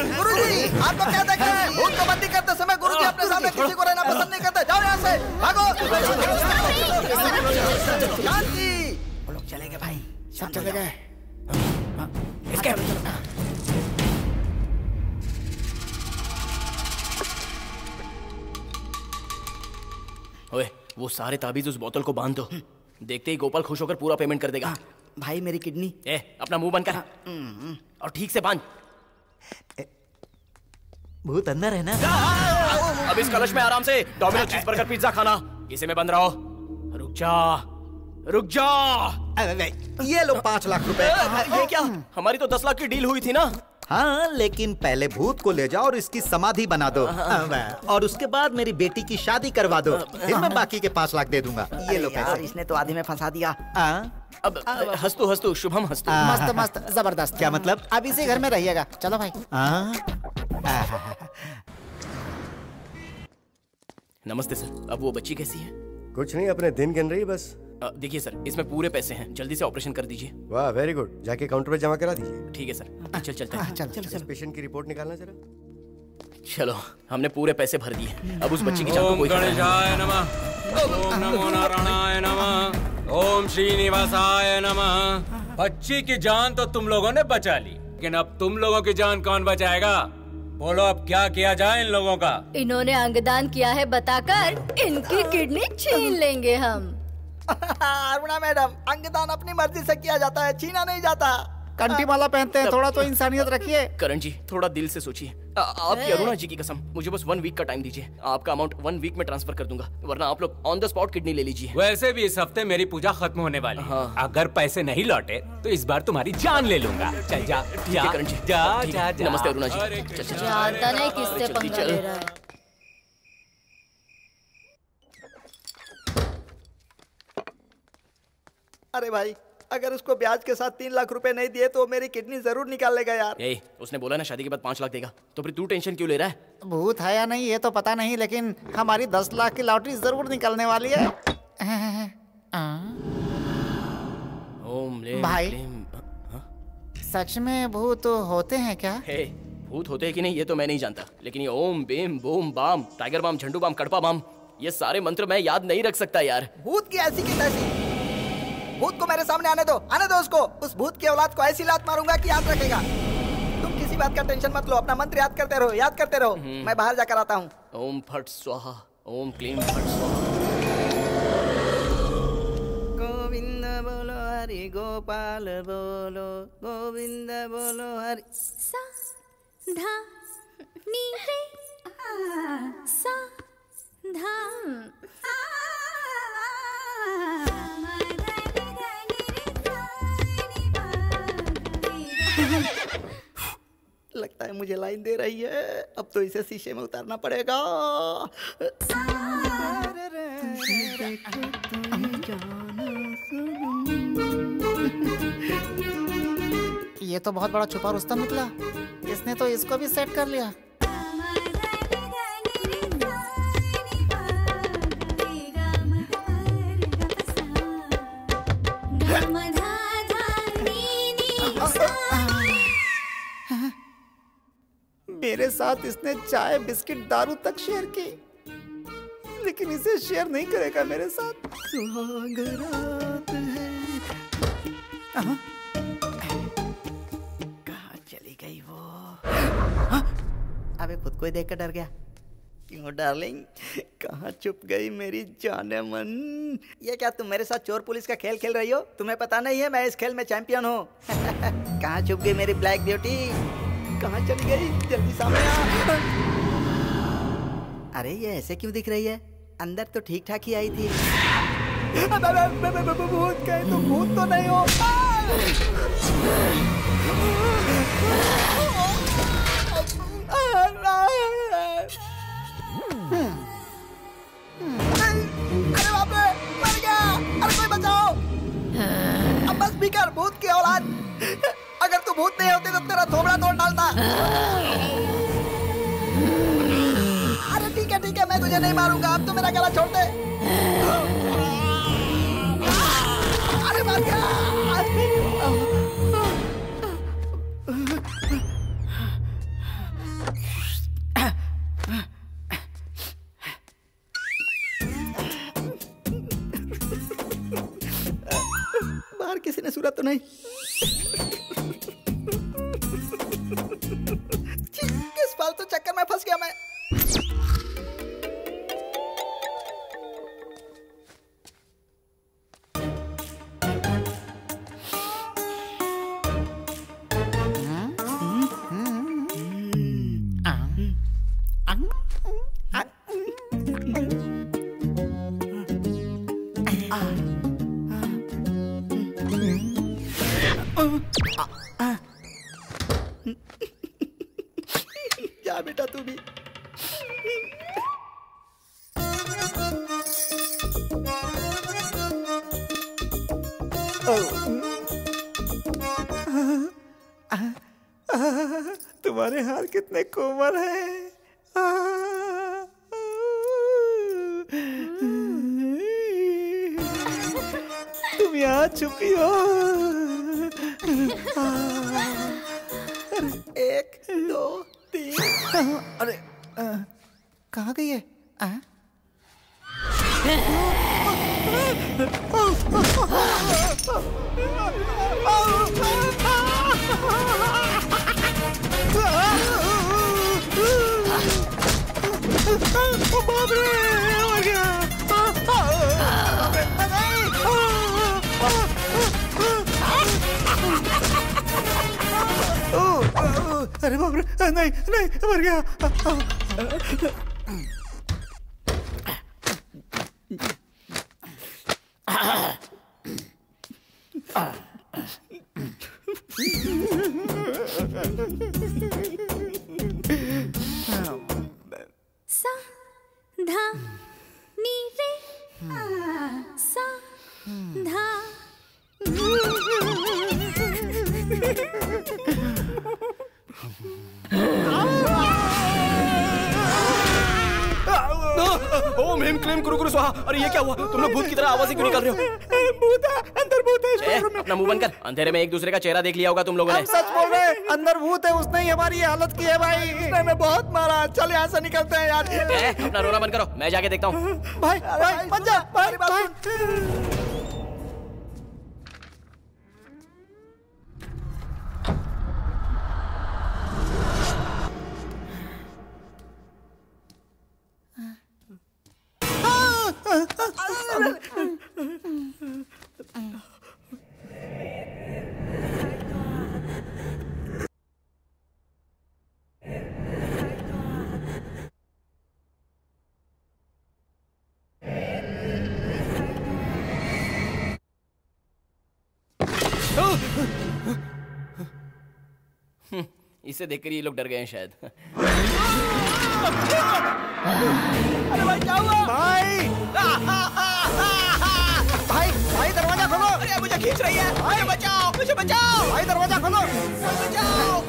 आपको क्या देख रहे हैं? भूत को बंदी करते समय गुरुजी अपने सामने किसी को रहना पसंद नहीं करते। जाओ यहाँ से, भागो। शांति। वो लोग चले गए भाई, सब चले गए। इसके ओए, वो सारे ताबीज उस बोतल को बांध दो। देखते ही गोपाल खुश होकर पूरा पेमेंट कर देगा। भाई मेरी किडनी। अपना मुंह बंद कर और ठीक से बांध। भूत अंदर है ना? अब इस कलश में आराम से डोमिनोज चीज़बर्गर पिज्जा खाना। इसे में बंद रहो। रुक जा रुक जा। ये लो 5 लाख रुपए। ये क्या? हमारी तो 10 लाख की डील हुई थी ना। हाँ, लेकिन पहले भूत को ले जाओ और इसकी समाधि बना दो। और उसके बाद मेरी बेटी की शादी करवा दो, फिर मैं बाकी के 5 लाख दे दूंगा। ये लो पैसे। इसने तो आधे में फंसा दिया। अब हंसतू हंसतू शुभम हंसतू। मस्त मस्त जबरदस्त। क्या मतलब? अब इसी घर में रहिएगा। चलो भाई। नमस्ते सर, अब वो बच्ची कैसी है? कुछ नहीं, अपने दिन गिन रही बस। देखिए सर, इसमें पूरे पैसे हैं, जल्दी से ऑपरेशन कर दीजिए। वाह, वेरी गुड। जाके काउंटर पे जमा करा दीजिए। ठीक है सर, चल चलते हैं। चल पेशेंट की रिपोर्ट निकालना जरा। चलो, हमने पूरे पैसे भर दिए। अब उस बच्ची की जान को कोई गणेशाय नमः। ओम नमो नारायणाय नमः। ओम श्रीनिवासाय नमः। बच्ची की जान तो तुम लोगों ने बचा ली, लेकिन अब तुम लोगों की जान कौन बचाएगा? बोलो, अब क्या किया जाए इन लोगों का? इन्होंने अंगदान किया है बताकर इनकी किडनी छीन लेंगे हम। अरुणा मैडम, अंगदान अपनी मर्जी से किया जाता है, छीना नहीं जाता। कंठी माला पहनते हैं, थोड़ा तो इंसानियत रखिए। करण जी, थोड़ा दिल से सोचिए। आपकी अरुणा जी की कसम, मुझे बस 1 वीक का टाइम दीजिए। आपका अमाउंट 1 वीक में ट्रांसफर कर दूंगा, वरना आप लोग ऑन द स्पॉट किडनी ले लीजिए। वैसे भी इस हफ्ते मेरी पूजा खत्म होने वाली है। अगर पैसे नहीं लौटे तो इस बार तुम्हारी जान ले लूंगा। चल जा। ठीक है करण जी, जा ठीक जा है। जा। नमस्ते अरुणा जी। जानता नहीं किससे पंगा ले रहा है। अरे भाई, अगर उसको ब्याज के साथ 3 लाख रुपए नहीं दिए तो मेरी किडनी जरूर निकाल लेगा यार। उसने बोला ना शादी के बाद 5 लाख देगा, तो फिर तू टेंशन क्यों ले रहा है? भूत है या नहीं ये तो पता नहीं, लेकिन हमारी 10 लाख की लॉटरी जरूर निकलने वाली है। ओम भाई, सच में भूत होते हैं क्या? भूत होते हैं कि नहीं ये तो मैं नहीं जानता, लेकिन ये ओम बेम बूम बाम, टाइगर बाम, झंडू बाम, कड़पा बाम, ये सारे मंत्र मैं याद नहीं रख सकता यार। भूत की ऐसी की तैसी। भूत को मेरे सामने आने दो उसको। उस भूत की औलाद को ऐसी लात मारूंगा कि याद रखेगा। तुम किसी बात का टेंशन मत लो, अपना मंत्र याद करते रहो। मैं बाहर जाकर आता हूँ। ओम फट स्वाहा, ओम क्लीम फट स्वाहा। गोविंद बोलो हरि गोपाल बोलो, गोविंद बोलो हरि। सा धा नी रे सा धा लगता है मुझे लाइन दे रही है, अब तो इसे शीशे में उतारना पड़ेगा। ये तो बहुत बड़ा छुपा रुस्तम निकला। इसने तो इसको भी सेट कर लिया। मेरे साथ इसने चाय बिस्किट दारू तक शेयर की, लेकिन इसे शेयर नहीं करेगा मेरे साथ। सुहागरात है। कहाँ चली गई वो? अबे खुद को ही देख कर डर गया। क्यों डार्लिंग, कहाँ छुप गई मेरी जाने मन? ये क्या तुम मेरे साथ चोर पुलिस का खेल खेल रही हो? तुम्हें पता नहीं है मैं इस खेल में चैंपियन हूँ। कहाँ छुप गई मेरी ब्लैक ब्यूटी? कहाँ चली गई? जल्दी सामने आ। अरे ये ऐसे क्यों दिख रही है? अंदर तो ठीक ठाक ही आई थी। भूत कहे तो भूत तो नहीं हो। अरे बाप रे, मर गया। अरे कोई बचाओ। अब बस भी कर भूत की औलाद। अगर तू भूत नहीं होती तो तेरा थोबड़ा तोड़ डालता। अरे ठीक है मैं तुझे नहीं मारूंगा, अब तो मेरा गला छोड़ दे। अरे मर गया। बाहर किसी ने सुना तो नहीं? किस फालतू चक्कर में फंस गया मैं। जा बेटा तू भी। तुम्हारे हाथ कितने कोमल हैं। तुम यहाँ छुपी हो। 1 2 3। अरे कहाँ गई है? बाप रे, मर गया। अरे बाप रे, नहीं मर गया। सा धा नी रे सा धा। ओम ह्रीम क्लीम कुरु कुरु स्वाहा। अरे ये क्या हुआ? तुम लोग भूत की तरह आवाज क्यों निकाल रहे हो? भूत है, अंदर भूत है। अपना मुंह बंद कर। अंधेरे में एक दूसरे का चेहरा देख लिया होगा तुम लोगों ने। हम सच बोल रहे हैं, अंदर भूत है। उसने ही हमारी हालत की है भाई। उसने हमें बहुत मारा। चल यहाँ से निकलते हैं यार। अपना रोना बंद करो, मैं जाके देखता हूँ। भाई बन जा। भाई इसे देखकर ये लोग डर गए हैं शायद। अरे भाई क्या हुआ? भाई भाई भाई दरवाजा खोलो। अरे मुझे खींच रही है। भाई बचाओ, मुझे बचाओ। भाई दरवाजा खोलो। बचाओ।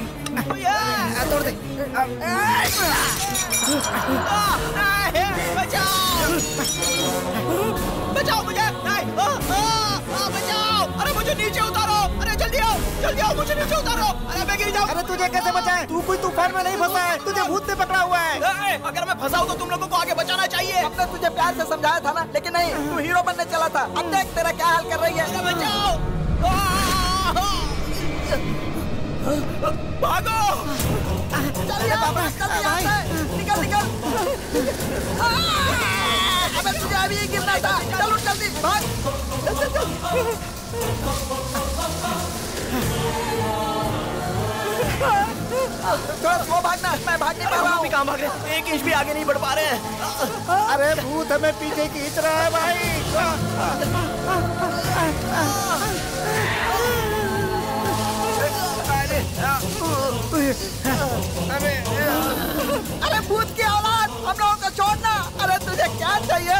तोड़ दे। बचाओ मुझे। बचाओ। अरे मुझे नीचे उतारो। अरे जल्दी आओ मुझे नीचे उतारो। अरे मैं गिर जाऊँ। अरे तुझे कैसे बचाएं? तू कोई तूफान में नहीं फंसा है, तुझे भूत ने पकड़ा हुआ है। अगर मैं फंसा हूँ तो तुम लोगों को आगे बचाना चाहिए। हमने तुझे प्यार से समझाया था ना, लेकिन नहीं, तू हीरो बनने चला था। अब देख तेरा क्या हाल कर रही है। बचाओ। भागो। चलिए बाबा, निकल निकल। अबे तुझे अभी ही गिरना था। चलो जल्दी भाग। थोड़ा स्लो भागना, मैं भाग नहीं पा रहा हूँ। कहाँ भाग रहे हैं? 1 इंच भी आगे नहीं बढ़ पा रहे हैं। अरे भूत हमें पीछे खींच रहा है भाई। अरे भूत की औलाद, हम लोगों को छोड़ना। अरे तुझे क्या चाहिए?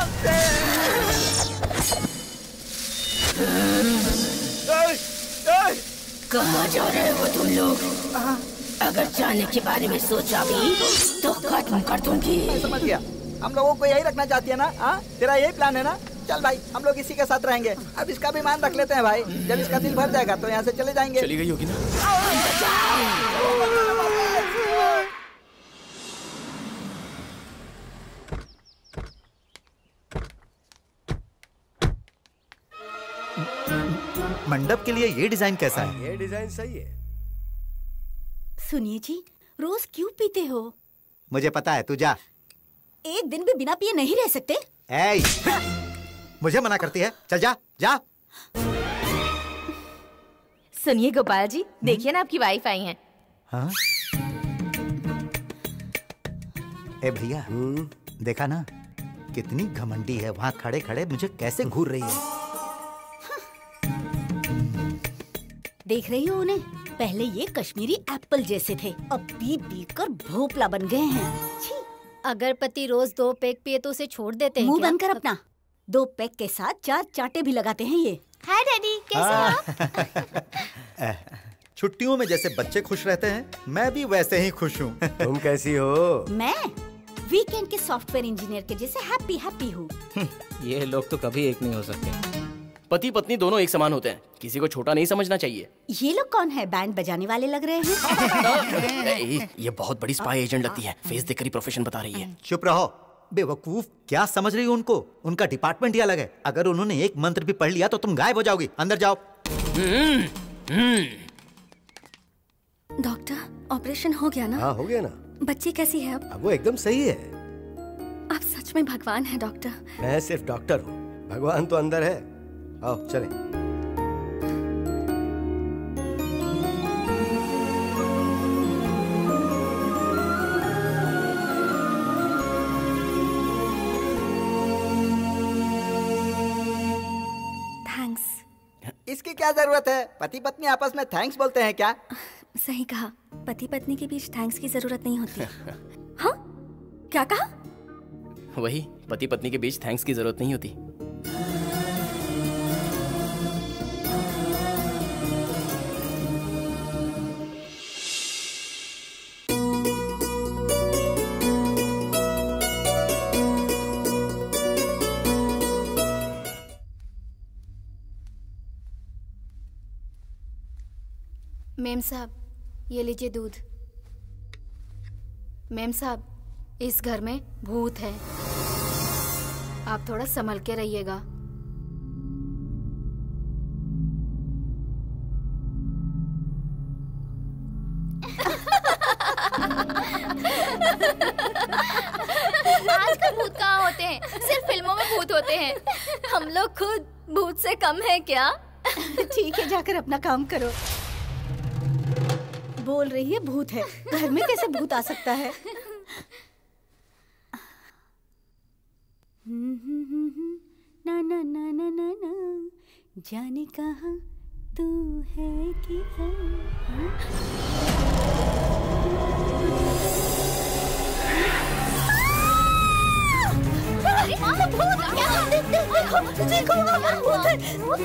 कहाँ जा रहे हो तुम लोग? अगर जाने के बारे में सोचा भी तो खत्म कर दूंगी। मैं समझ गया, हम लोगों को यही रखना चाहती है ना? हाँ, तेरा यही प्लान है ना? चल भाई, हम लोग इसी के साथ रहेंगे। अब इसका भी मान रख लेते हैं भाई। जब इसका दिल भर जाएगा तो यहाँ से चले जाएंगे। चली गई होगी ना? मंडप के लिए ये डिजाइन कैसा है? ये डिजाइन सही है। सुनिए जी, रोज क्यों पीते हो? मुझे पता है, तू जा। एक दिन भी बिना पिए नहीं रह सकते। ऐ, मुझे मना करती है? चल जा जा। सुनिए गोपाल जी, देखिए ना आपकी वाइफ आई हैं। हाँ? ए भैया, देखा ना कितनी घमंडी है, वहाँ खड़े खड़े मुझे कैसे घूर रही है। देख रही हो उन्हें? पहले ये कश्मीरी एप्पल जैसे थे, अब पी पी कर भोपला बन गए हैं। छी। अगर पति रोज 2 पैक पिए तो उसे छोड़ देते हैं मुंह क्या? बंद कर अपना। 2 पैक के साथ 4 चाटे भी लगाते हैं ये। हाय डैडी, कैसे हो? छुट्टियों में जैसे बच्चे खुश रहते हैं, मैं भी वैसे ही खुश हूँ। तुम कैसी हो? मैं वीकेंड के सॉफ्टवेयर इंजीनियर के जैसे हैप्पी हूँ। ये लोग तो कभी एक नहीं हो सकते। पति पत्नी दोनों एक समान होते हैं, किसी को छोटा नहीं समझना चाहिए। ये लोग कौन है? बैंड बजाने वाले लग रहे हैं। ये बहुत बड़ी स्पाई एजेंट लगती है, फेस देखकर ही प्रोफेशन बता रही है। चुप रहो बेवकूफ, क्या समझ रही हो उनको? उनका डिपार्टमेंट ही अलग है। अगर उन्होंने एक मंत्र भी पढ़ लिया तो तुम गायब हो जाओगी। अंदर जाओ। डॉक्टर, ऑपरेशन हो गया ना? हाँ हो गया ना। बच्ची कैसी है अब? वो एकदम सही है। आप सच में भगवान है डॉक्टर। मैं सिर्फ डॉक्टर हूँ, भगवान तो अंदर है। आओ चलें। थैंक्स। इसकी क्या जरूरत है? पति पत्नी आपस में थैंक्स बोलते हैं क्या? सही कहा, पति पत्नी के बीच थैंक्स की जरूरत नहीं होती। हाँ? क्या कहा? वही, पति पत्नी के बीच थैंक्स की जरूरत नहीं होती। मेम साहब, ये लीजिए दूध। मेम साहब, इस घर में भूत है, आप थोड़ा संभल के रहिएगा। आजकल भूत कहाँ होते हैं? सिर्फ फिल्मों में भूत होते हैं। हम लोग खुद भूत से कम है क्या? ठीक है, जाकर अपना काम करो। बोल रही है भूत है, घर में कैसे भूत आ सकता है? ना ना ना ना ना ना, जाने कहाँ तू है कि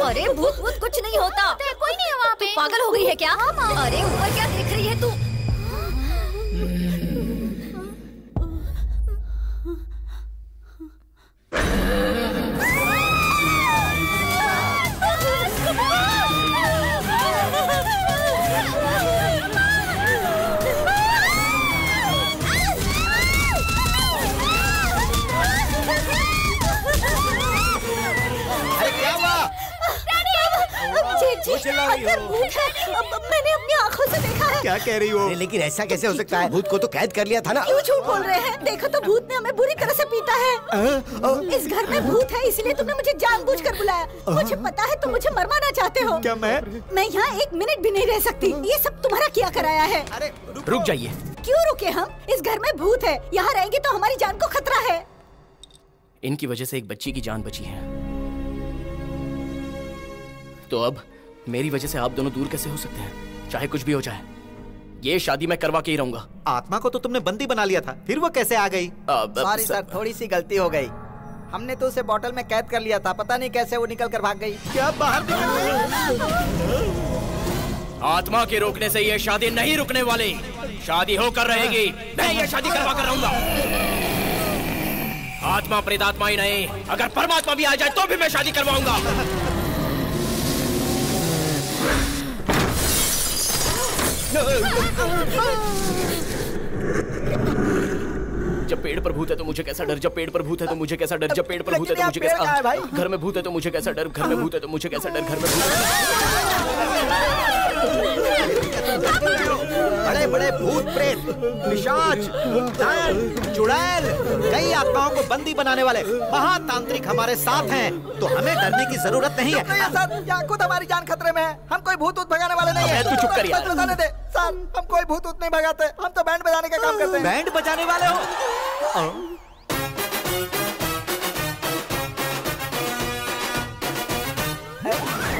अरे भूत भूत कुछ नहीं होता। कोई नहीं है वहाँ पे। पागल हो गई है क्या? अरे ऊपर क्या देख रही है तू? मैंने अपनी आंखों से देखा है। क्या कह रही हो? लेकिन ऐसा कैसे हो सकता है? भूत को तो कैद कर लिया था ना। क्यों झूठ बोल रहे हैं? देखो तो भूत ने हमें बुरी तरह से पीटा है। इस घर में भूत है, इसलिए तुमने मुझे जानबूझकर बुलाया। मुझे पता है तुम मुझे मरवाना चाहते हो। क्या मैं यहाँ 1 मिनट भी नहीं रह सकती। ये सब तुम्हारा क्या कराया है? अरे रुक जाइए। क्यों रुके हम? इस घर में भूत है, यहाँ रहेंगे तो हमारी जान को खतरा है। इनकी वजह से एक बच्ची की जान बची है, तो अब मेरी वजह से आप दोनों दूर कैसे हो सकते हैं? चाहे कुछ भी हो जाए, ये शादी मैं करवा के ही रहूंगा। आत्मा को तो तुमने बंदी बना लिया था, फिर वो कैसे आ गई? सॉरी सर, थोड़ी सी गलती हो गई। हमने तो उसे बोतल में कैद कर लिया था, पता नहीं कैसे वो निकल कर भाग गई। क्या बाहर निकल गई? आत्मा के रोकने से ये शादी नहीं रुकने वाली। शादी होकर रहेगी, मैं ये शादी करवा कर रहूंगा। आत्मा प्रेतात्मा ही नहीं, अगर परमात्मा भी आ जाए तो भी मैं शादी करवाऊंगा। जब पेड़ पर भूत है तो मुझे कैसा डर, जब पेड़ पर भूत है तो मुझे कैसा डर, जब पेड़ पर भूत है तो मुझे कैसा, घर में भूत है तो मुझे कैसा डर, घर में भूत है तो मुझे कैसा डर, घर में बड़े बड़े भूत प्रेत, पिशाच, चुड़ैल, कई आत्माओं को बंदी बनाने वाले महातांत्रिक हमारे साथ हैं, तो हमें डरने की जरूरत नहीं है। सर, यहाँ खुद हमारी जान खतरे में है। हम कोई भूत भगाने वाले नहीं है। तू चुप कर यार। बताने दे सर, हम कोई भूत नहीं भगाते, हम तो बैंड बजाने का काम करते हैं। बैंड बजाने वाले हो?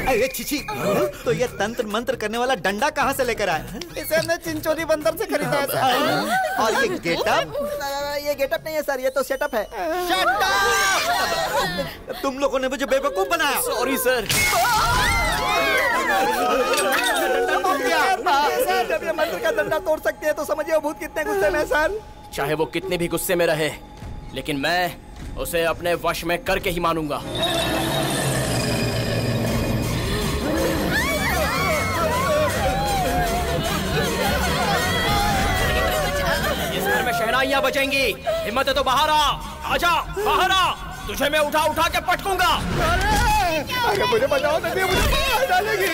अरे छिछी, तो ये तंत्र मंत्र करने वाला डंडा कहाँ से लेकर आए? इसे हमने चिंचोली बंदर से खरीदा है सर। और ये गेटअप? ये गेटअप नहीं है सर, ये तो सेटअप है। तुम लोगों ने मुझे बेवकूफ बनाया। Sorry sir. जब ये मंत्र का डंडा तोड़ सकते हैं तो समझिए वो भूत कितने गुस्से में है सर। चाहे वो कितने भी गुस्से में रहे, लेकिन मैं उसे अपने वश में करके ही मानूंगा। इस घर में शहनाइयां बजेंगी। हिम्मत है तो बाहर आ, आजा बाहर आ, तुझे मैं उठा उठा के पटकूंगा। अरे मुझे बचाओ, नदी मुझे मार डालेगी।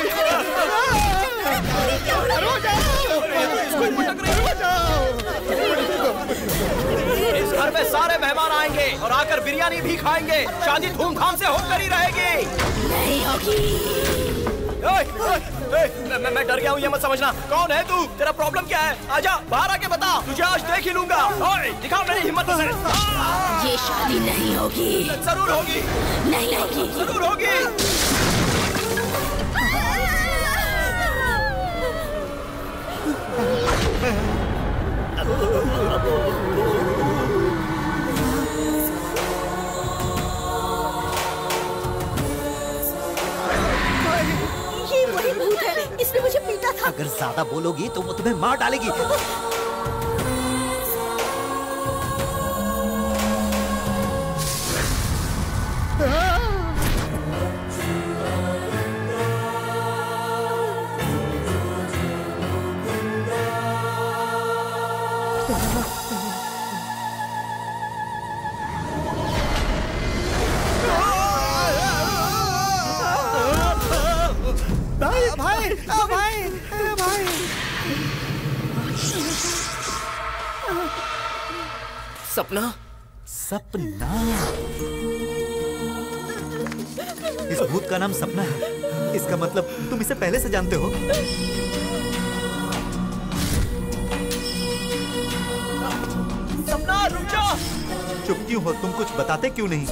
इस घर में सारे मेहमान आएंगे और आकर बिरयानी भी खाएंगे। शादी धूमधाम से होकर ही रहेगी। नहीं होगी। मैं डर गया हूँ, ये मत समझना। कौन है तू? तेरा प्रॉब्लम क्या है? आजा बाहर आके बता, तुझे आज देख ही लूंगा। ओए, दिखाओ मेरी हिम्मत से। ये शादी नहीं होगी। जरूर होगी। नहीं होगी। जरूर होगी। ये वही भूत है, इसने मुझे पीटा था। अगर ज्यादा बोलोगी तो वो तुम्हें मार डालेगी। भाई भाई भाई सपना सपना, इस भूत का नाम सपना है। इसका मतलब तुम इसे पहले से जानते हो? सपना रुक जा। चुप क्यों हो तुम? कुछ बताते क्यों नहीं?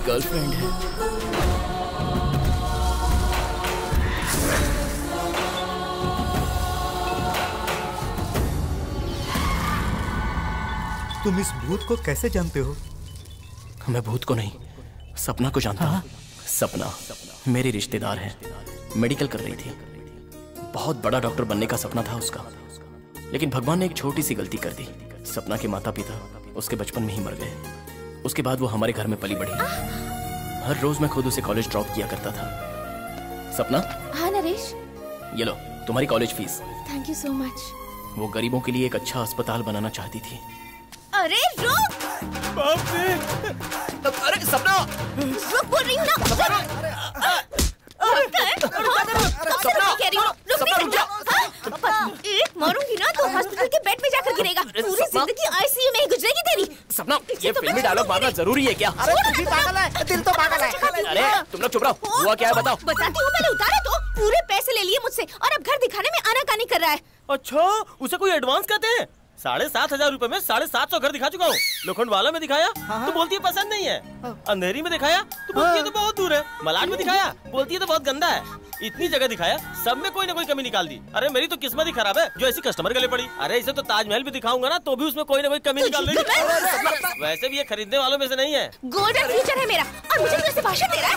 गर्लफ्रेंड है। तुम इस भूत को कैसे जानते हो? मैं भूत को नहीं, सपना को जानता हूँ। सपना मेरी रिश्तेदार है, मेडिकल कर रही थी। बहुत बड़ा डॉक्टर बनने का सपना था उसका, लेकिन भगवान ने एक छोटी सी गलती कर दी। सपना के माता पिता उसके बचपन में ही मर गए। उसके बाद वो हमारे घर में पली बढ़ी। हर रोज मैं खुद उसे कॉलेज ड्रॉप किया करता था। सपना। हाँ नरेश। ये लो तुम्हारी college fees. Thank you so much. वो गरीबों के लिए एक अच्छा अस्पताल बनाना चाहती थी। अरे रुक। बाप रे। अरे सपना रुक बोल रही हूँ ना। सपना कह रही हूँ रुक जा। एक मारूंगी ना तो हॉस्पिटल के बेड में जाकर गिरेगा। पूरी जिंदगी आईसीयू में ही गुजरेगी तेरी। सपना ये फिल्मी डायलॉग मारना जरूरी है क्या? अरे तू भी पागल है, दिल तो पागल है। अरे तुम लोग चुप रहो। हुआ क्या है बताओ। बताती हूँ, पहले उतारे तो। पूरे पैसे ले लिए मुझसे और अब घर दिखाने में आनाकानी कर रहा है। अच्छा उसे कोई एडवांस कहते हैं? 7,500 रुपए में 750 घर दिखा चुका हूँ। लोखंड वाला में दिखाया तो बोलती है पसंद नहीं है। अंधेरी में दिखाया तो बोलती है तो बहुत दूर है। मलाड में दिखाया बोलती है तो बहुत गंदा है। इतनी जगह दिखाया, सब में कोई ना कोई कमी निकाल दी। अरे मेरी तो किस्मत ही खराब है जो ऐसी कस्टमर गले पड़ी। अरे इसे तो ताजमहल भी दिखाऊंगा ना तो भी उसमें कोई ना कोई कमी निकाल देगी। वैसे भी ये खरीदने वालों में से नहीं है। गोल्डन फ्यूचर है मेरा और मुझे तो ऐसे भाषण दे रहा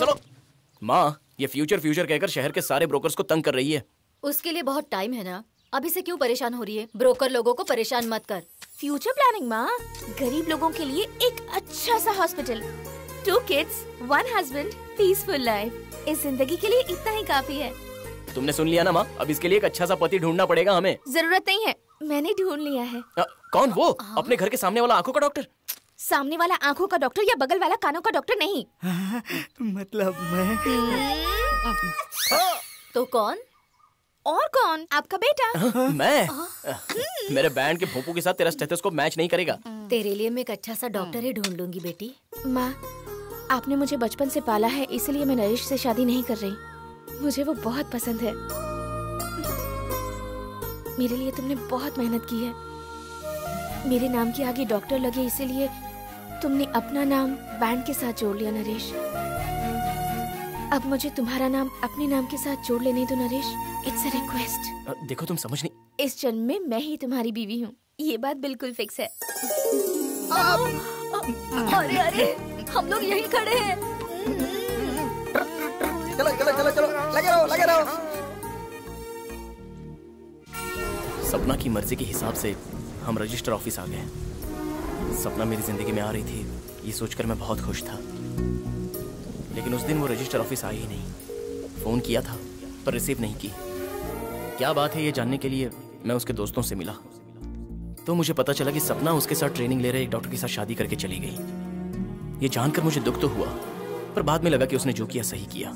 है। माँ ये फ्यूचर कहकर शहर के सारे ब्रोकर्स को तंग कर रही है। उसके लिए बहुत टाइम है ना, अभी से क्यों परेशान हो रही है? ब्रोकर लोगों को परेशान मत कर। फ्यूचर प्लानिंग माँ, गरीब लोगों के लिए एक अच्छा सा hospital, 2 kids, 1 husband, peaceful life. इस जिंदगी के लिए इतना ही काफी है। तुमने सुन लिया ना माँ, अब इसके लिए एक अच्छा सा पति ढूंढना पड़ेगा हमें। जरूरत नहीं है, मैंने ढूंढ लिया है। कौन वो? अपने घर के सामने वाला आंखों का डॉक्टर? सामने वाला आंखों का डॉक्टर या बगल वाला कानों का डॉक्टर नहीं। मतलब मैं तो कौन? और कौन? आपका बेटा। मैं? मेरे बैंड के भोंपू के साथ तेरा स्टेथोस्कोप मैच नहीं करेगा। तेरे लिए मैं एक अच्छा सा डॉक्टर ही ढूंढ लूंगी बेटी। माँ आपने मुझे बचपन से पाला है, इसलिए मैं नरेश से शादी नहीं कर रही। मुझे वो बहुत पसंद है। मेरे लिए तुमने बहुत मेहनत की है। मेरे नाम के आगे डॉक्टर लगे, इसीलिए तुमने अपना नाम बैंड के साथ जोड़ लिया नरेश। अब मुझे तुम्हारा नाम अपने नाम के साथ जोड़ लेने दो नरेश। It's a request. देखो तुम समझ नहीं। इस जन्म में मैं ही तुम्हारी बीवी हूँ, ये बात बिल्कुल फिक्स है। अरे अरे हम लोग यहीं खड़े हैं। चलो चलो चलो चलो, लगे रहो। सपना की मर्जी के हिसाब से हम रजिस्टर ऑफिस आ गए। सपना मेरी जिंदगी में आ रही थी, ये सोचकर मैं बहुत खुश था। लेकिन उस दिन वो रजिस्टर ऑफिस आई ही नहीं। फोन किया था पर रिसीव नहीं की। क्या बात है ये जानने के लिए मैं उसके दोस्तों से मिला तो मुझे पता चला कि सपना उसके साथ ट्रेनिंग ले रहे एक डॉक्टर के साथ शादी करके चली गई। ये जानकर मुझे दुख तो हुआ, पर बाद में लगा कि उसने जो किया सही किया।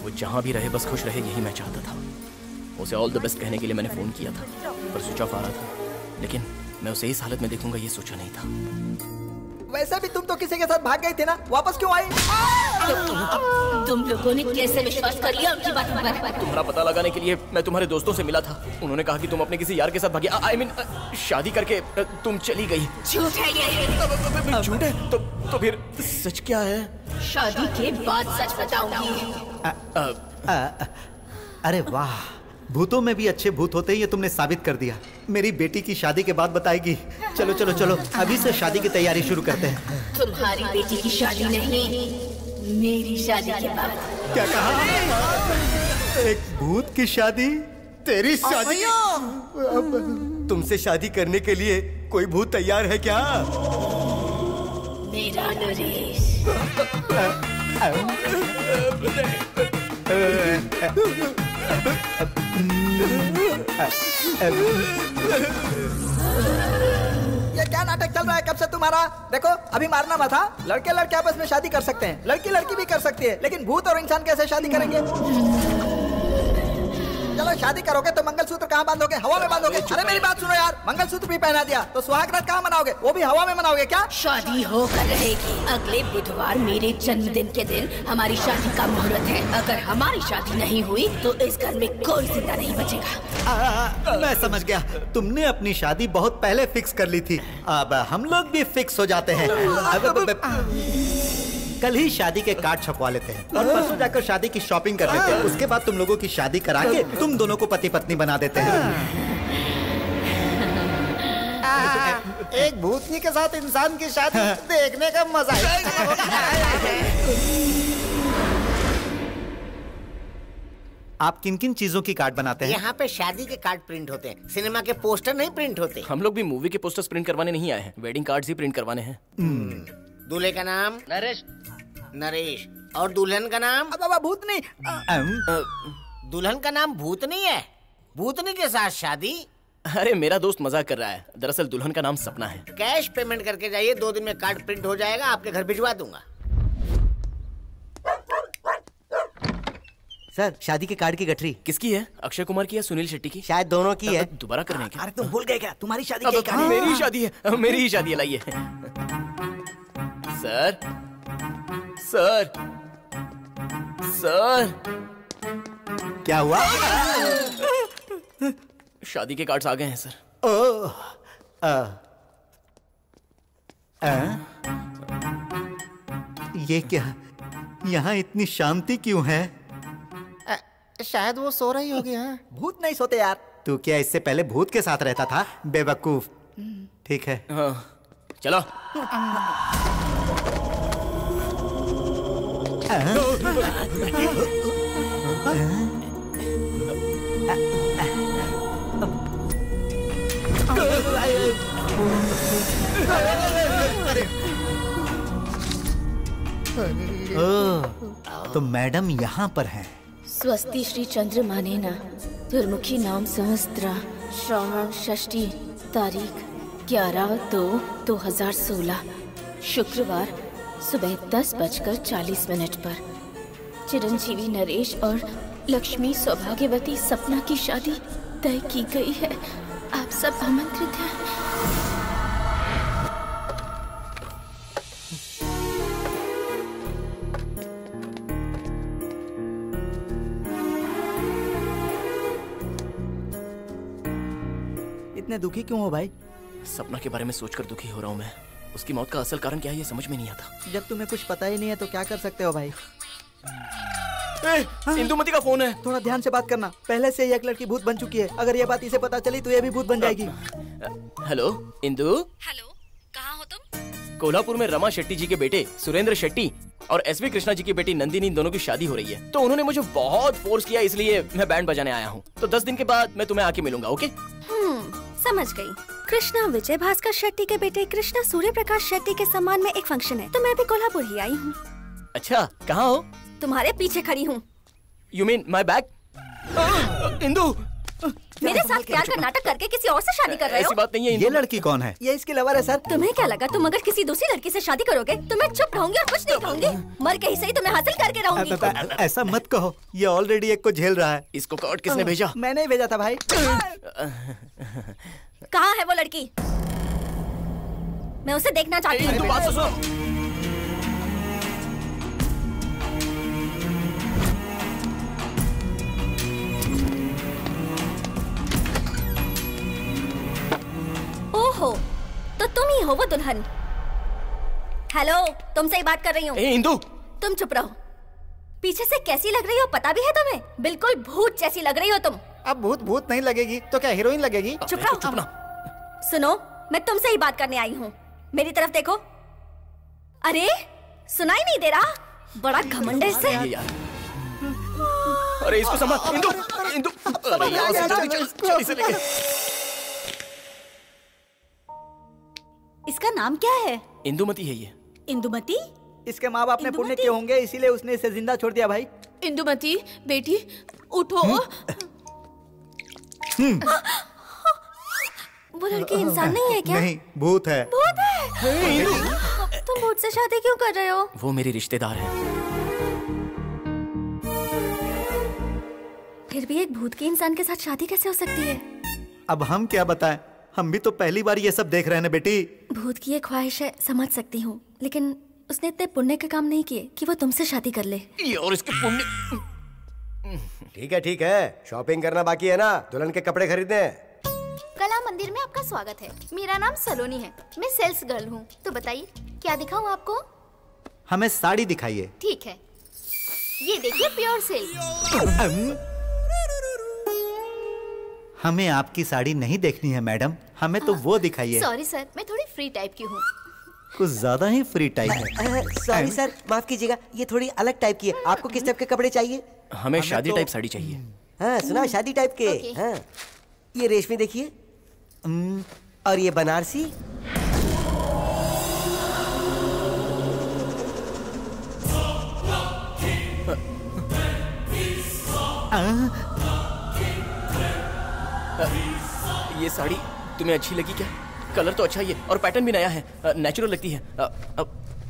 वो जहां भी रहे बस खुश रहे, यही मैं चाहता था। उसे ऑल द बेस्ट कहने के लिए मैंने फोन किया था, पर स्विच ऑफ आ रहा था। लेकिन मैं उसे इस हालत में देखूंगा ये सोचा नहीं था। वैसे भी तुम तो किसी के साथ भाग गई थी ना, वापस क्यों आई? तुम लोगों ने कैसे विश्वास कर लिया उनकी बात पर? तुम्हारा पता लगाने के लिए मैं तुम्हारे दोस्तों से मिला था। उन्होंने कहा कि तुम अपने किसी यार के साथ भागी, आई मीन शादी करके तुम चली गई। झूठ है ये। झूठ है? तो फिर सच क्या है? शादी के बाद सच बताऊंगी। अरे वाह, भूतों में भी अच्छे भूत होते हैं, ये तुमने साबित कर दिया। मेरी बेटी की शादी के बाद बताएगी। चलो चलो चलो, अभी से शादी की तैयारी शुरू करते हैं। तुम्हारी बेटी की शादी नहीं, मेरी शादी के बाद। क्या कहा? एक भूत की शादी? तेरी शादी? तुमसे शादी करने के लिए कोई भूत तैयार है क्या? मेरा नरेश। ये क्या नाटक चल रहा है कब से तुम्हारा? देखो अभी मारना मत। था लड़के लड़के आपस में शादी कर सकते हैं, लड़की लड़की भी कर सकती है, लेकिन भूत और इंसान कैसे शादी करेंगे? चलो शादी करोगे तो मंगलसूत्र कहाँ बांधोगे? हवा में बांधोगे? अरे मेरी बात सुनो यार, मंगलसूत्र भी पहना दिया तो सुहाग रात कहाँ मनाओगे? वो भी हवा में मनाओगे क्या? शादी होकर रहेगी। अगले बुधवार मेरे जन्मदिन के दिन हमारी शादी का मुहूर्त है। अगर हमारी शादी नहीं हुई तो इस घर में कोई जिंदा नहीं बचेगा। मैं समझ गया, तुमने अपनी शादी बहुत पहले फिक्स कर ली थी। अब हम लोग भी फिक्स हो जाते हैं। कल ही शादी के कार्ड छपवा लेते हैं और परसों जाकर शादी की शॉपिंग कर लेते हैं। उसके बाद तुम लोगों की शादी करा के तुम दोनों को पति पत्नी बना देते हैं। एक भूतनी के साथ इंसान की शादी देखने का मजा है। आप किन किन चीजों की कार्ड बनाते हैं? यहाँ पे शादी के कार्ड प्रिंट होते हैं, सिनेमा के पोस्टर नहीं प्रिंट होते। हम लोग भी मूवी के पोस्टर्स प्रिंट करवाने नहीं आए हैं, वेडिंग कार्ड्स ही प्रिंट करवाने हैं। दूल्हे का नाम नरेश। नरेश। और दुल्हन का नाम भूतनी। दुल्हन का नाम भूतनी है। भूतनी के साथ शादी? अरे मेरा दोस्त मजाक कर रहा है, दरअसल दुल्हन का नाम सपना है। कैश पेमेंट करके जाइए, 2 दिन में कार्ड प्रिंट हो जाएगा, आपके घर भिजवा दूंगा। सर, शादी के कार्ड की गठरी किसकी है? अक्षय कुमार की या सुनील शेट्टी की? शायद दोनों की है। दोबारा करने की? अरे तुम भूल गए क्या? तुम्हारी शादी की कहानी? मेरी शादी है, मेरी ही शादी है। लाइए सर, सर, सर। क्या हुआ? शादी के कार्ड्स आ गए हैं सर। ये क्या? यहाँ इतनी शांति क्यों है? शायद वो सो रही होगी। हाँ, भूत नहीं सोते यार। तू क्या इससे पहले भूत के साथ रहता था? बेवकूफ। ठीक है, हाँ, चलो। तो मैडम यहाँ पर हैं। स्वस्ति श्री चंद्रमानेना दुर्मुखी नाम सहस्त्रा श्रावण षष्ठी तारीख 11/2/2016 शुक्रवार सुबह 10:40 पर चिरंजीवी नरेश और लक्ष्मी सौभाग्यवती सपना की शादी तय की गई है। आप सब आमंत्रित हैं। इतने दुखी क्यों हो भाई? सपना के बारे में सोचकर दुखी हो रहा हूँ मैं। उसकी मौत का असल कारण क्या है ये समझ में नहीं आता। जब तुम्हें कुछ पता ही नहीं है तो क्या कर सकते हो भाई? इंदुमती का फोन है। थोड़ा ध्यान से बात करना। पहले से ही एक लड़की भूत बन चुकी है, अगर ये बात इसे पता चली तो ये भी भूत बन जाएगी। हेलो इंदु। हेलो, कहाँ हो तुम? कोल्हापुर में रमा शेट्टी जी के बेटे सुरेंद्र शेट्टी और एसवी कृष्णा जी की बेटी नंदिनी, दोनों की शादी हो रही है। तो उन्होंने मुझे बहुत फोर्स किया, इसलिए मैं बैंड बजाने आया हूँ। तो 10 दिन के बाद मैं तुम्हें आके मिलूंगा। ओके? समझ गई। कृष्णा विजय भास्कर शेट्टी के बेटे कृष्णा सूर्य प्रकाश शेट्टी के सम्मान में एक फंक्शन है, तो मैं भी कोल्हापुर ही आई हूँ। अच्छा, कहाँ हो? तुम्हारे पीछे खड़ी हूँ। You mean my back? Indu, मेरे साथ प्यार का नाटक करके किसी और से शादी कर रहे हो? ऐसी बात नहीं है। ये लड़की कौन है? ये इसकी लवर है सर। तुम्हें क्या लगा तुम अगर किसी दूसरी लड़की से शादी करोगे तो मैं चुप रहूंगी और कुछ नहीं कहूंगी? मर के ही सही तुम्हें हासिल करके रहूंगी। ऐसा मत कहो, ये ऑलरेडी एक को झेल रहा है। इसको कार्ड किसने भेजा? मैंने ही भेजा था भाई। कहाँ है वो लड़की? मैं उसे देखना चाहती हूँ। बात तो सुनो। ओहो, तो तुम ही हो वो दुल्हन। हेलो, तुमसे ही बात कर रही हूँ। इंदु, तुम चुप रहो। पीछे से कैसी लग रही हो पता भी है तुम्हें? बिल्कुल भूत जैसी लग रही हो तुम। अब भूत भूत नहीं लगेगी तो क्या हीरोइन लगेगी? चुप रहो। चुप ना। सुनो, मैं तुमसे ही बात करने आई हूँ। मेरी तरफ देखो। अरे सुनाई नहीं दे रहा? बड़ा घमंड है इससे। अरे इसको संभाल। इंदु, इंदु, अरे यार, जल्दी से लेके। इसका नाम क्या है? इंदुमती है ये। इंदुमती? इसके माँ बाप ने पुण्य किए होंगे, इसीलिए उसने इसे जिंदा छोड़ दिया भाई। इंदुमती बेटी उठो। वो लड़की इंसान नहीं है क्या? नहीं, भूत है। भूत है? तुम भूत से शादी क्यों कर रहे हो? वो मेरी रिश्तेदार है। फिर भी एक भूत के इंसान के साथ शादी कैसे हो सकती है? अब हम क्या बताएं, हम भी तो पहली बार ये सब देख रहे हैं ना बेटी। भूत की ये ख्वाहिश है, समझ सकती हूँ, लेकिन उसने इतने पुण्य के काम नहीं किए कि वो तुमसे शादी कर ले। और इसके पुण्य। ठीक है, शॉपिंग करना बाकी है ना, दुल्हन के कपड़े खरीदने हैं। कला मंदिर में आपका स्वागत है। मेरा नाम सलोनी है, मैं सेल्स गर्ल हूँ। तो बताइए क्या दिखाऊँ आपको? हमें साड़ी दिखाइए। ठीक है, ये देखिए प्योर सिल्क। हमें आपकी साड़ी नहीं देखनी है मैडम, हमें तो वो दिखाइए। सॉरी सर, मैं थोड़ी फ्री टाइप की हूँ। कुछ ज्यादा ही फ्री टाइप है। सॉरी सर, माफ कीजिएगा, ये थोड़ी अलग टाइप की है। आपको किस टाइप के कपड़े चाहिए? हमें शादी टाइप साड़ी चाहिए। हाँ सुना, शादी टाइप के। हाँ, ये रेशमी देखिए, और ये बनारसी। ये साड़ी तुम्हें अच्छी लगी क्या? कलर तो अच्छा ही है और पैटर्न भी नया है, नेचुरल लगती है।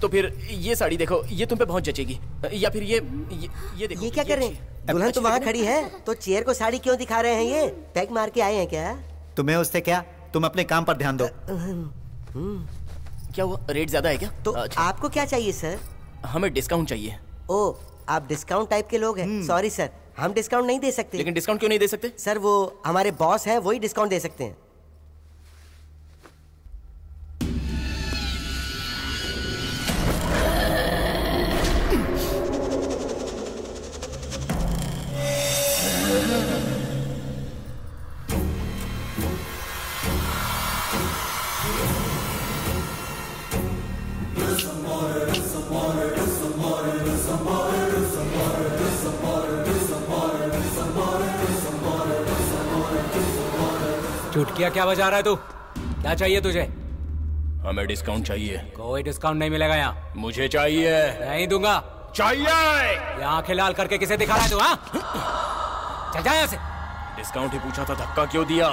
तो फिर ये साड़ी देखो, ये तुम पे बहुत जचेगी। या फिर ये देखो। ये क्या कर रहे हैं? दुल्हन तो वहाँ खड़ी है, तो चेयर को साड़ी क्यों दिखा रहे हैं? ये पैक मार के आए हैं क्या? तुम्हें उससे क्या, तुम अपने काम पर ध्यान दो। क्या हुआ, रेट ज्यादा है क्या? तो आपको क्या चाहिए सर? हमें डिस्काउंट चाहिए। ओ, आप डिस्काउंट टाइप के लोग हैं। सॉरी सर, हम डिस्काउंट नहीं दे सकते। लेकिन डिस्काउंट क्यों नहीं दे सकते? सर वो हमारे बॉस हैं, वही डिस्काउंट दे सकते हैं। चुटकिया क्या बजा रहा है तू? क्या चाहिए तुझे? हमें डिस्काउंट चाहिए। कोई डिस्काउंट नहीं मिलेगा यहाँ। मुझे चाहिए। नहीं दूंगा। चाहिए। यहाँ आंखें लाल करके किसे दिखा रहा है तू? हाँ, चल जा यहाँ से। डिस्काउंट ही पूछा था, धक्का क्यों दिया?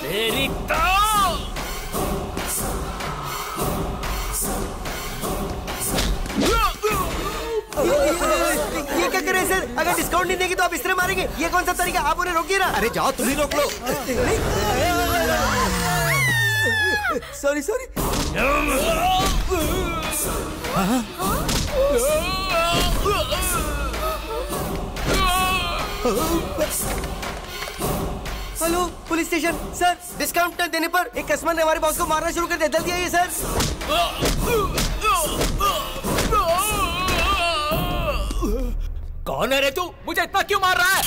तेरी ये क्या कर रहे हैं सर? अगर डिस्काउंट नहीं देगी तो आप इस तरह मारेंगे? ये कौन सा तरीका? आप उन्हें रोकिए ना। अरे जाओ, तुम ही रोक लो। Sorry sorry. Hello police station. Sir, discount न देने पर एक कस्टमर ने हमारे बॉस को मारना शुरू कर दिया। जल्दी आइए सर। कौन है रे तू? मुझे इतना क्यों मार रहा है?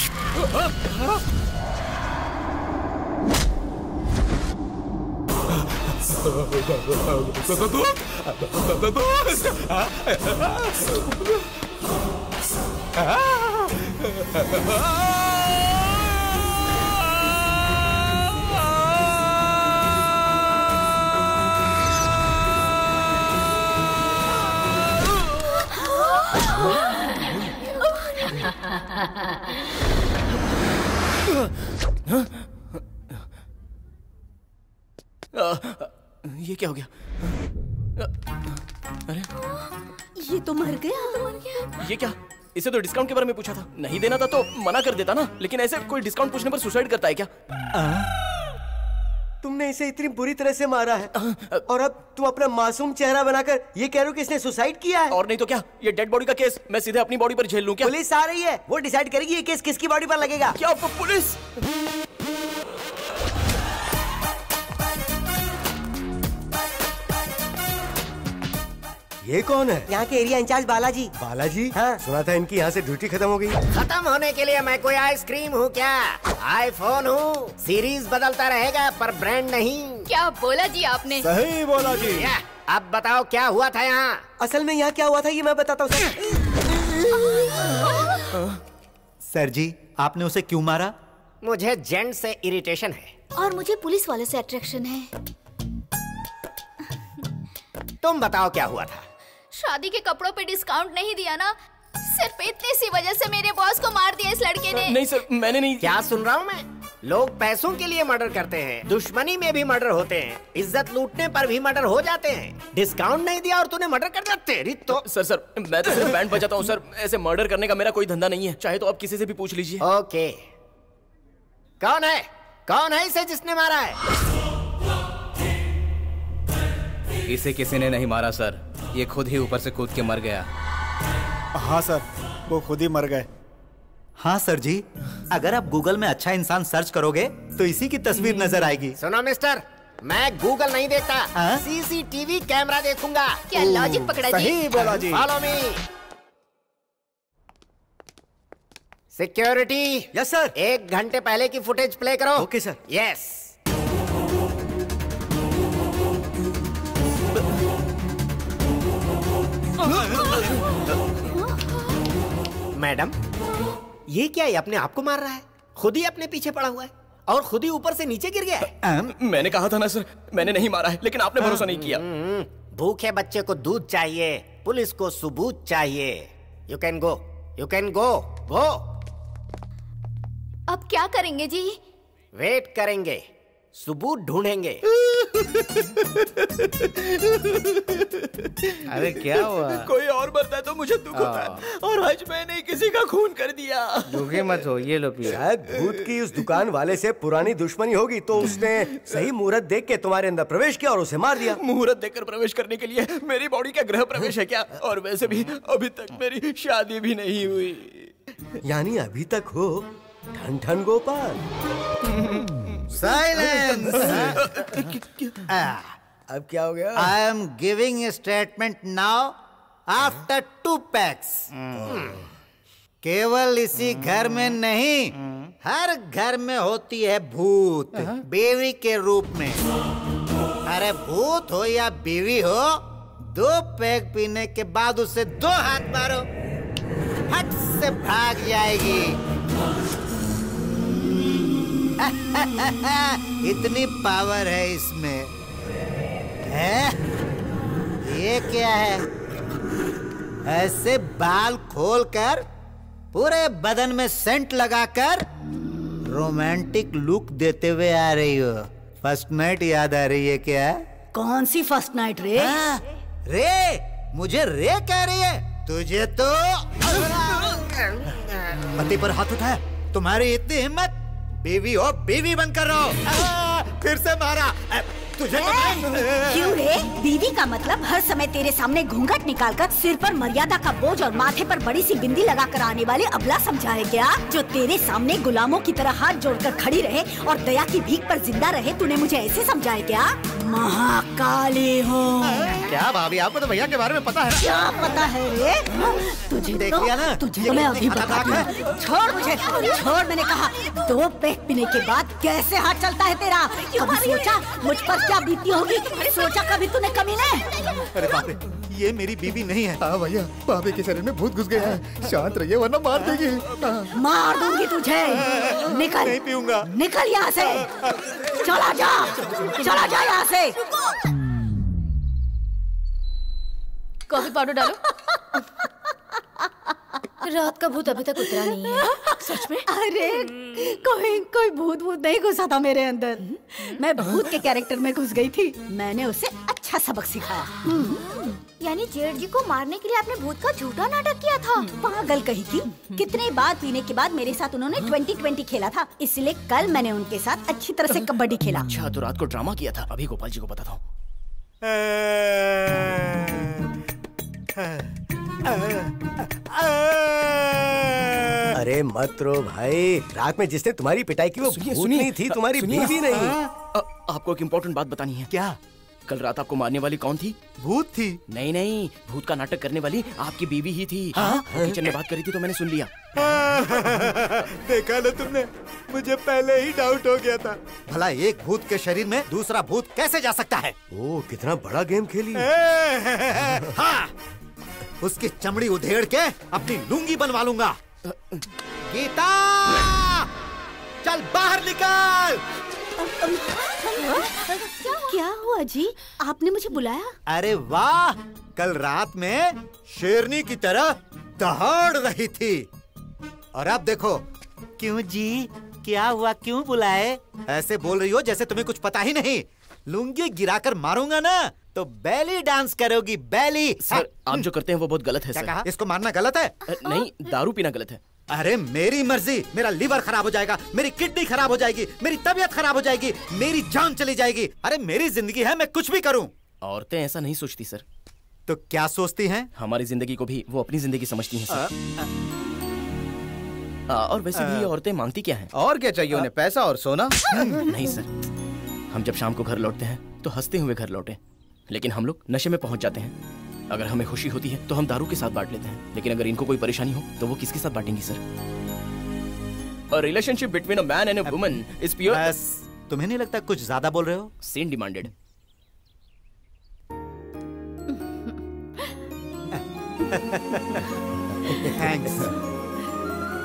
ये क्या हो गया? अरे ये तो मर गया। ये क्या? इसे तो डिस्काउंट के बारे में पूछा था, नहीं देना था तो मना कर देता ना। लेकिन ऐसे कोई डिस्काउंट पूछने पर सुसाइड करता है क्या? तुमने इसे इतनी बुरी तरह से मारा है और अब तुम अपना मासूम चेहरा बनाकर ये कह रहे हो कि इसने सुसाइड किया है? और नहीं तो क्या, ये डेड बॉडी का केस मैं सीधे अपनी बॉडी पर झेल लूं क्या? पुलिस आ रही है, वो डिसाइड करेगी ये केस किसकी बॉडी पर लगेगा। क्या पुलिस? ये कौन है? यहाँ के एरिया इंचार्ज बालाजी। बालाजी? हाँ। सुना था इनकी यहाँ से ड्यूटी खत्म हो गई। खत्म होने के लिए मैं कोई आइसक्रीम हूँ क्या? आईफोन हूँ। सीरीज बदलता रहेगा पर ब्रांड नहीं। क्या बोला जी आपने? सही बोला जी। अब बताओ क्या हुआ था यहाँ? असल में यहाँ क्या हुआ था ये मैं बताता हूँ सर जी, आपने उसे क्यों मारा? मुझे जेंट से इरिटेशन है। और मुझे पुलिस वाले से अट्रैक्शन है। तुम बताओ क्या हुआ था? शादी के कपड़ों पे डिस्काउंट नहीं दिया ना, सिर्फ इतनी सी वजह से मेरे बॉस को मार दिया इस लड़के ने। नहीं सर, मैंने नहीं। क्या सुन रहा हूँ मैं? लोग पैसों के लिए मर्डर करते हैं, दुश्मनी में भी मर्डर होते हैं, इज्जत लूटने पर भी मर्डर हो जाते हैं। डिस्काउंट नहीं दिया और तूने मर्डर कर दिया, तेरी तो। सर मैं तो सिर्फ बैंड बजाता हूँ सर, ऐसे मर्डर करने का मेरा कोई धंधा नहीं है। चाहे तो आप किसी से भी पूछ लीजिए। ओके, कौन है इसे जिसने मारा है? इसे किसी ने नहीं मारा सर, ये खुद ही ऊपर से कूद के मर गया। हाँ सर, वो खुद ही मर गए। हाँ सर जी, अगर आप गूगल में अच्छा इंसान सर्च करोगे तो इसी की तस्वीर नजर आएगी। सुनो मिस्टर, मैं गूगल नहीं देखता, सीसीटीवी कैमरा देखूंगा। क्या लॉजिक पकड़ा जी? सही बोला जी। Follow me. Security. Yes sir. 1 घंटे पहले की फुटेज प्ले करो। Okay sir. यस। मैडम, ये क्या है? अपने आप को मार रहा है, खुद ही अपने पीछे पड़ा हुआ है और खुद ही ऊपर से नीचे गिर गया है। मैंने कहा था ना सर, मैंने नहीं मारा है, लेकिन आपने भरोसा नहीं किया। भूखे बच्चे को दूध चाहिए, पुलिस को सबूत चाहिए। You can go, you can go, go. अब क्या करेंगे जी? वेट करेंगे, सबूत ढूंढेंगे। अरे क्या हुआ? कोई और मरता है तो मुझे दुख होता है, और आज मैंने किसी का खून कर दिया। दुखी मत हो, ये लो पियो। शायद भूत की उस दुकान वाले से पुरानी दुश्मनी होगी, तो उसने सही मुहूर्त देख के तुम्हारे अंदर प्रवेश किया और उसे मार दिया। मुहूर्त देखकर प्रवेश करने के लिए मेरी बॉडी का गृह प्रवेश है क्या? और वैसे भी अभी तक मेरी शादी भी नहीं हुई। यानी अभी तक हो ठन ठन गोपाल। साइलेंस। अब क्या हो गया? I am giving a statement now after 2 PACS. केवल इसी घर में नहीं, हर घर में होती है भूत, बीवी के रूप में। अरे भूत हो या बीवी हो, 2 पैक पीने के बाद उसे 2 हाथ मारो, फट से भाग जाएगी। इतनी पावर है इसमें। है? ये क्या है? ऐसे बाल खोलकर पूरे बदन में सेंट लगाकर रोमांटिक लुक देते हुए आ रही हो। फर्स्ट नाइट याद आ रही है क्या? कौन सी फर्स्ट नाइट रे? रे, मुझे रे कह रही है? तुझे तो पति पर हाथ उठाया, तुम्हारी इतनी हिम्मत? बीवी हो, बीवी बनकर रहो। फिर से मारा तुझे। क्यों रे? बीवी का मतलब हर समय तेरे सामने घूंघट निकालकर सिर पर मर्यादा का बोझ और माथे पर बड़ी सी बिंदी लगाकर आने वाली अबला समझा है क्या? जो तेरे सामने गुलामों की तरह हाथ जोड़कर खड़ी रहे और दया की भीख पर जिंदा रहे। तूने मुझे ऐसे समझा है क्या? महाकाली हूँ। क्या भाभी, आपको तो भैया के बारे में पता है? क्या पता है रे? तुझे देख लिया ना? तुझे तो मैं अभी बताती हूँ। छोड़ मुझे, छोड़। मैंने कहा 2 पैक पीने के बाद कैसे हाथ चलता है तेरा? कभी सोचा मुझ पर क्या बीती होगी? सोचा कभी तूने? कमीने। अरे बाप रे, ये मेरी बीवी नहीं है। हाँ भैया, भाभी के शरीर में भूत घुस गया है। शांत रहिए वरना मार देगी। मार दूंगी तुझे। निकल। नहीं पीऊंगा। निकल यहाँ से। चला जा, चला जा यहाँ से। कॉफी पाउडर डालो। रात का भूत अभी तक उतरा नहीं है। सच में? अरे कोई भूत नहीं घुसा था मेरे अंदर। मैं भूत के कैरेक्टर में घुस गई थी। मैंने उसे अच्छा सबक सिखाया। यानी जेठ जी को मारने के लिए आपने भूत का झूठा नाटक किया था? पागल कही थी। कितने बार पीने के बाद मेरे साथ उन्होंने 20-20 खेला था, इसलिए कल मैंने उनके साथ अच्छी तरह से कबड्डी खेला। अच्छा, तो रात को ड्रामा किया था। अभी गोपाल जी को बताता हूँ। अरे मत रो भाई, रात में जिसने तुम्हारी पिटाई की वो भूत नहीं थी, तुम्हारी बीवी नहीं। आपको एक इम्पोर्टेंट बात बतानी है। क्या? कल रात आपको मारने वाली कौन थी? भूत थी। नहीं, भूत का नाटक करने वाली आपकी बीवी ही थी। किचन में बात करी थी तो मैंने सुन लिया। देखा ना तुमने, मुझे पहले ही डाउट हो गया था। भला एक भूत के शरीर में दूसरा भूत कैसे जा सकता है? ओ, कितना बड़ा गेम खेली। हाँ, उसकी चमड़ी उधेड़ के अपनी लुंगी बनवा लूंगा। गीता, चल बाहर निकल। क्या हुआ जी? आपने मुझे बुलाया? अरे वाह, कल रात में शेरनी की तरह दहाड़ रही थी, और अब देखो। क्यों जी, क्या हुआ, क्यों बुलाए? ऐसे बोल रही हो जैसे तुम्हें कुछ पता ही नहीं। लुंगी गिराकर मारूंगा ना तो बैली डांस करोगी, बैली। सर आप जो करते हैं वो बहुत गलत है। क्या सर कहा? इसको मारना गलत है? नहीं, दारू पीना गलत है। अरे मेरी मर्जी, मेरा लीवर खराब हो जाएगा, मेरी किडनी खराब हो जाएगी, मेरी तबीयत खराब हो जाएगी, मेरी जान चली जाएगी। अरे मेरी जिंदगी है, मैं कुछ भी करूं। औरतें ऐसा नहीं सोचती सर। तो क्या सोचती हैं? हमारी जिंदगी को भी वो अपनी जिंदगी समझती हैं सर। और वैसे भी ये औरतें मांगती क्या हैं? और क्या चाहिए उन्हें, पैसा और सोना? नहीं सर, हम जब शाम को घर लौटते हैं तो हंसते हुए घर लौटे, लेकिन हम लोग नशे में पहुंच जाते हैं। अगर हमें खुशी होती है तो हम दारू के साथ बांट लेते हैं, लेकिन अगर इनको कोई परेशानी हो तो वो किसके साथ बांटेंगी sir? A relationship between a man and a woman is pure. बस, तुम्हें नहीं लगता कुछ ज्यादा बोल रहे हो? Sin demanded. Thanks.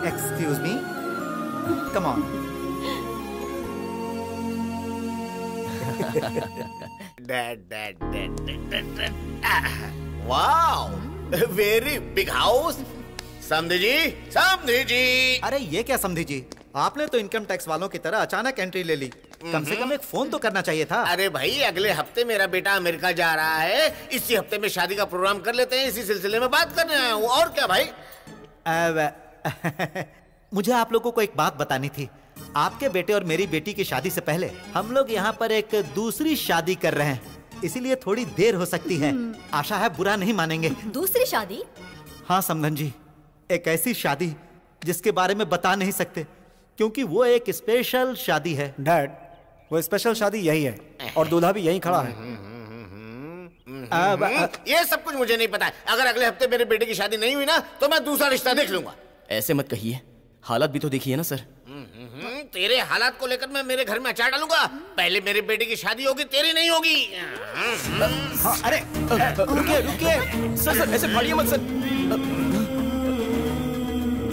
Excuse me. Come on. Dad. Wow, very big house. समधी जी। अरे ये क्या समधी जी, आपने तो इनकम टैक्स वालों की तरह अचानक एंट्री ले ली। कम से कम एक फोन तो करना चाहिए था। अरे भाई, अगले हफ्ते मेरा बेटा अमेरिका जा रहा है, इसी हफ्ते में शादी का प्रोग्राम कर लेते हैं, इसी सिलसिले में बात करने आया हूँ। और क्या भाई? मुझे आप लोगों को एक बात बतानी थी। आपके बेटे और मेरी बेटी की शादी से पहले हम लोग यहाँ पर एक दूसरी शादी कर रहे हैं, इसीलिए थोड़ी देर हो सकती है। आशा है बुरा नहीं मानेंगे। दूसरी शादी? हाँ समधन जी, एक ऐसी शादी जिसके बारे में बता नहीं सकते, क्योंकि वो एक स्पेशल शादी है। डैड, वो स्पेशल शादी यही है और दूल्हा भी यही खड़ा है। ये सब कुछ मुझे नहीं पता। अगर अगले हफ्ते मेरे बेटे की शादी नहीं हुई ना तो मैं दूसरा रिश्ता देख लूंगा। ऐसे मत कहिए, हालात भी तो देखिए ना सर। तेरे हालात को लेकर मैं मेरे घर में अचार डालूंगा। पहले मेरे बेटे की शादी होगी, तेरी नहीं होगी। अरे रुकिए सर, ऐसे फाड़िए मत सर।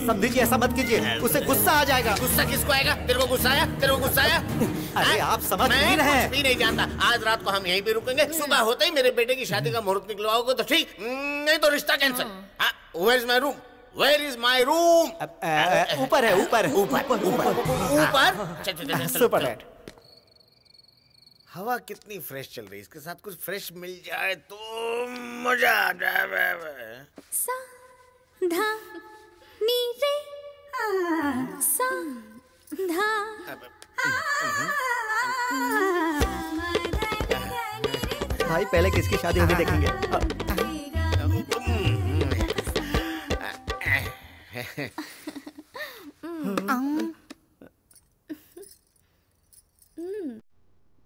समझी जी, ऐसा मत कीजिए, उसे गुस्सा आ जाएगा। गुस्सा किसको आएगा? तेरे को गुस्सा आया? अरे आप समझ नहीं रहे हैं। कुछ भी नहीं जानता। आज रात को हम यहीं पे रुकेंगे, सुबह होते ही मेरे बेटे की शादी का मुहूर्त निकलवाओगे तो ठीक, नहीं तो रिश्ता cancel. Where is my room? Where is my room? ऊपर है, ऊपर। Super dad. हवा कितनी फ्रेश चल रही है, इसके साथ कुछ फ्रेश मिल जाए तो मजा आ जाए। सा धा नी रे सा धा भाई पहले किसकी शादी होगी देखेंगे।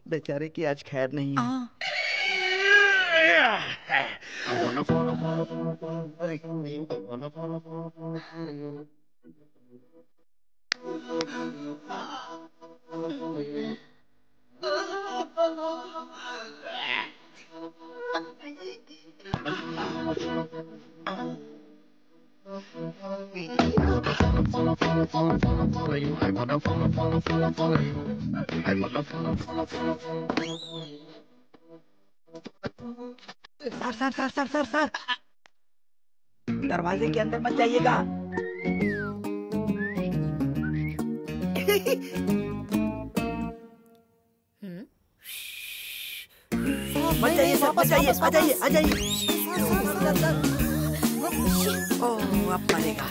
बेचारे की आज खैर नहीं है। सर दरवाजे के अंदर मत जाइएगा। मत जाइए सर, मत जाइए, आ जाइए। ओह अब मरेगा।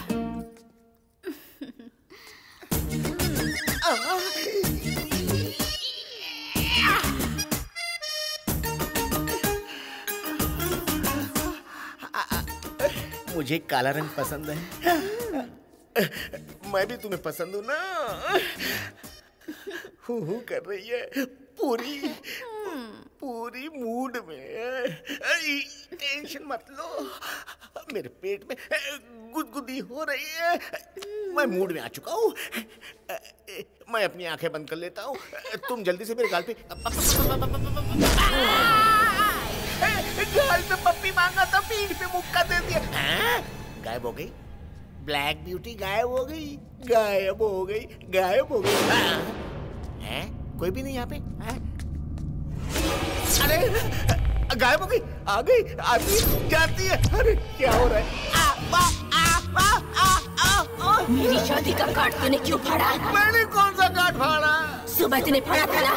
मुझे काला रंग पसंद है। मैं भी तुम्हें पसंद हूँ ना। हूँ कर रही है पूरी मूड में। टेंशन मत लो, मेरे पेट में गुदगुदी हो रही है। मैं मूड में आ चुका हूँ। मैं अपनी आंखें बंद कर लेता हूँ, तुम जल्दी से मेरे गाल पे गाल पे पप्पी मांगा था, पीठ पे मुक्का दे दिया। गायब हो गई ब्लैक ब्यूटी, गायब हो गई। हैं? कोई भी नहीं यहाँ पे? अरे गायब हो गई, आ गई, आती जाती है। अरे क्या हो रहा है? मेरी शादी का कार्ड तूने क्यों फाड़ा? मैंने कौन सा कार्ड फाड़ा? सुबह तूने फाड़ा था ना?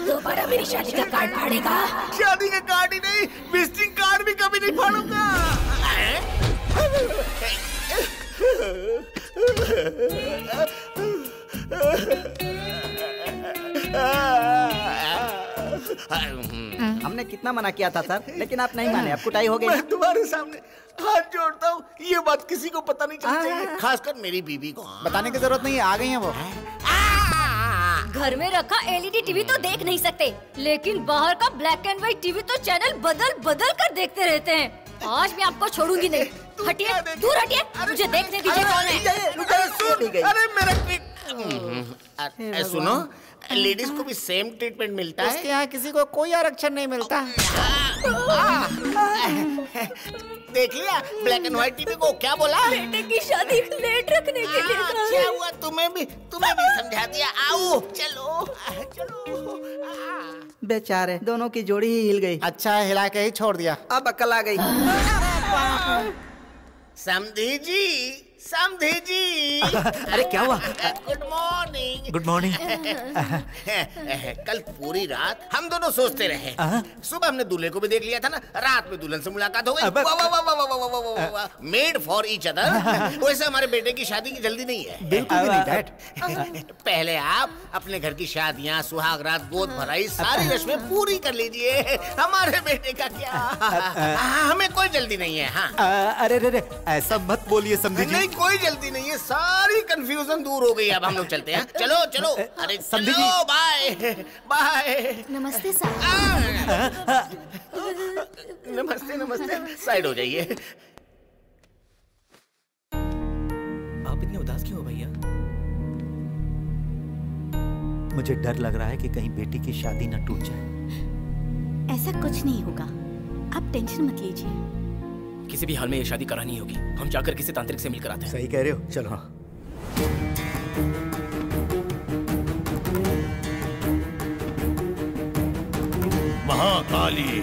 दोबारा मेरी शादी का कार्ड फाड़ेगा? शादी का कार्ड ही नहीं, विजिटिंग कार्ड भी कभी नहीं फाड़ूंगा। हमने कितना मना किया था सर, लेकिन आप नहीं माने, अब कुटाई हो गई। मैं तुम्हारे सामने हाथ जोड़ता हूँ, ये बात किसी को पता नहीं चलनी चाहिए, खासकर मेरी बीवी को। बताने की जरूरत नहीं है, आ गई हैं वो। घर में रखा एलईडी टीवी तो देख नहीं सकते, लेकिन बाहर का ब्लैक एंड व्हाइट टीवी तो चैनल बदल बदल कर देखते रहते हैं। आज मैं आपको छोड़ूंगी नहीं। हटिए, दूर हटिए, मुझे देखने दीजिए कौन है। अरे मेरा सुनो, लेडीज को भी सेम ट्रीटमेंट मिलता है। उसके यहाँ किसी को कोई आरक्षण नहीं मिलता। देख लिया, ब्लैक एंड व्हाइट टीवी को क्या बोला? बेटे की शादी लेट रखने के लिए कहा। क्या हुआ, तुम्हें भी समझा दिया। आओ चलो चलो। बेचारे दोनों की जोड़ी ही हिल गई। अच्छा हिला के ही छोड़ दिया, अब अकल आ गई। समधी जी, समधी जी। अरे क्या हुआ? Good morning. Good morning. कल पूरी रात हम दोनों सोचते रहे। सुबह हमने दूल्हे को भी देख लिया था ना, रात में दुल्हन से मुलाकात हो गई। Made for each other. वैसे हमारे बेटे की शादी की जल्दी नहीं है। बिल्कुल भी नहीं डैड। पहले आप अपने घर की शादियाँ, सुहाग रात, गोद भराई, सारी रस्में पूरी कर लीजिए। हमारे बेटे का क्या, हमें कोई जल्दी नहीं है। हाँ अरे रे ऐसा मत बोलिए समझी जी। कोई जल्दी नहीं है, सारी कंफ्यूजन दूर हो गई। अब हम लोग चलते हैं। चलो चलो। अरे चलो, बाय बाय। नमस्ते साहब। नमस्ते नमस्ते, साइड हो जाइए। आप इतने उदास क्यों हो भैया? मुझे डर लग रहा है कि कहीं बेटी की शादी न टूट जाए। ऐसा कुछ नहीं होगा, आप टेंशन मत लीजिए। किसी भी हाल में ये शादी करानी होगी। हम जाकर किसी तांत्रिक से मिलकर आते हैं। सही कह रहे हो, चलो। महाकाली,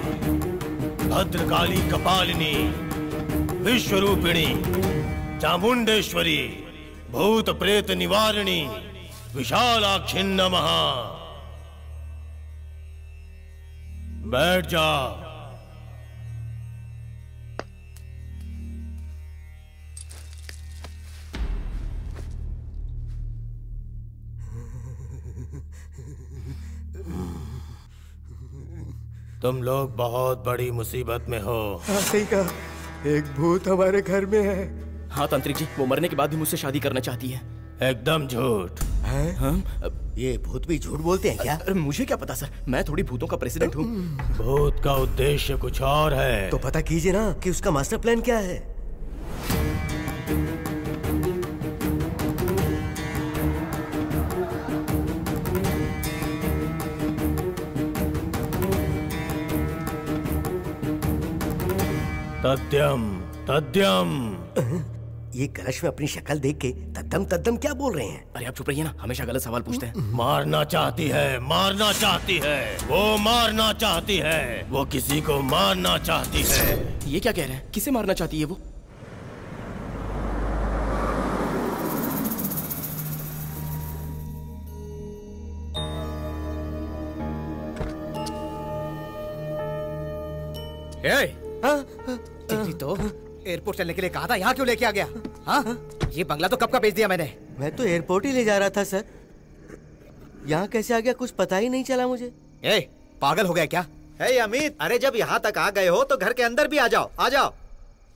भद्रकाली कपालिनी, विश्वरूपिणी, चामुंडेश्वरी, भूत प्रेत निवारिणी, विशालाक्षी नमः। बैठ जा। तुम लोग बहुत बड़ी मुसीबत में हो। सही कहा, एक भूत हमारे घर में है। हाँ तांत्रिक जी, वो मरने के बाद भी मुझसे शादी करना चाहती है। एकदम झूठ है? ये भूत भी झूठ बोलते हैं क्या? मुझे क्या पता सर, मैं थोड़ी भूतों का प्रेसिडेंट हूँ। भूत का उद्देश्य कुछ और है। तो पता कीजिए ना कि उसका मास्टर प्लान क्या है। तद्यम तद्यम। ये कलश में अपनी शक्ल देख के तद्दम तद्दम क्या बोल रहे हैं? अरे आप चुप रहिए ना, हमेशा गलत सवाल पूछते हैं। मारना चाहती है, मारना चाहती है, वो मारना चाहती है, वो किसी को मारना चाहती है। ये क्या कह रहे हैं? किसे मारना चाहती है वो? जी तो एयरपोर्ट चलने के लिए कहा था, यहाँ क्यों लेके आ गया? हाँ, ये बंगला तो कब का बेच दिया मैंने। मैं तो एयरपोर्ट ही ले जा रहा था सर। यहाँ कैसे आ गया कुछ पता ही नहीं चला मुझे। ए, पागल हो गया क्या? हे अमित, अरे जब यहाँ तक आ गए हो तो घर के अंदर भी आ जाओ, आ जाओ।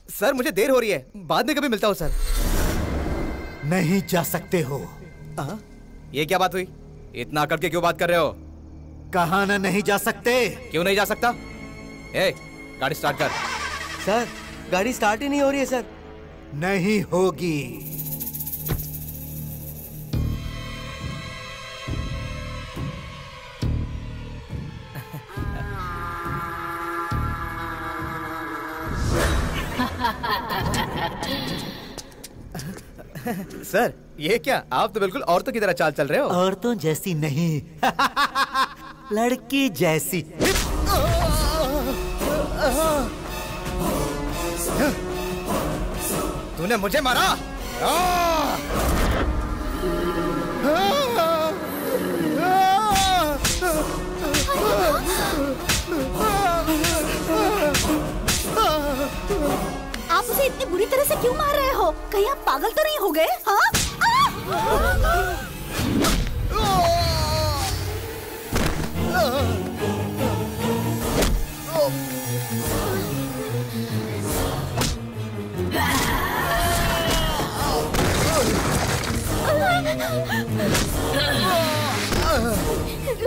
सर मुझे देर हो रही है, बाद में कभी मिलता हूँ सर। नहीं जा सकते हो। ये क्या बात हुई? इतना अकड़ के क्यों बात कर रहे हो? कहा ना नहीं जा सकते। क्यों नहीं जा सकता? ए, गाड़ी स्टार्ट कर। सर गाड़ी स्टार्ट ही नहीं हो रही है सर। नहीं होगी। सर ये क्या, आप तो बिल्कुल औरतों की तरह चाल चल रहे हो। औरतों जैसी नहीं। लड़की जैसी। तूने मुझे मारा। आप उसे इतनी बुरी तरह से क्यों मार रहे हो? कहीं आप पागल तो नहीं हो गए? हाँ?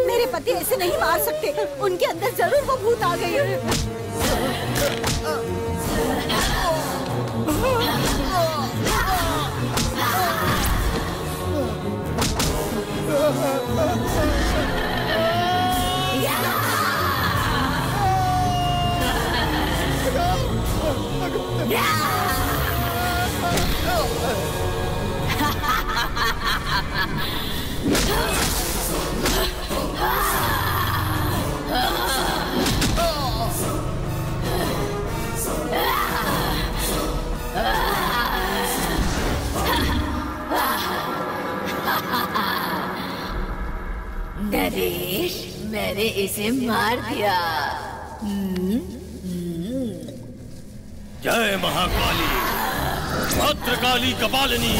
मेरे पति ऐसे नहीं मार सकते। उनके अंदर जरूर वो भूत आ गई है। नरेश, मैंने इसे मार दिया। जय महाकाली, भद्रकाली कपालिनी।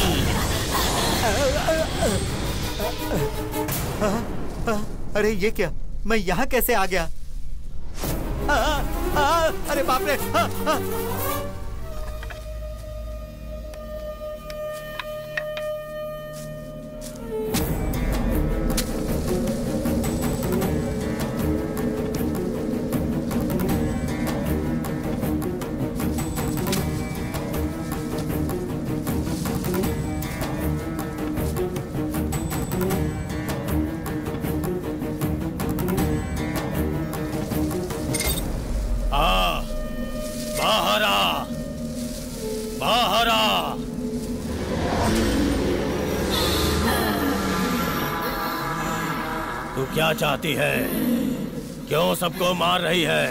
अरे ये क्या? मैं यहाँ कैसे आ गया? अरे बाप रे! क्या चाहती है? क्यों सबको मार रही है?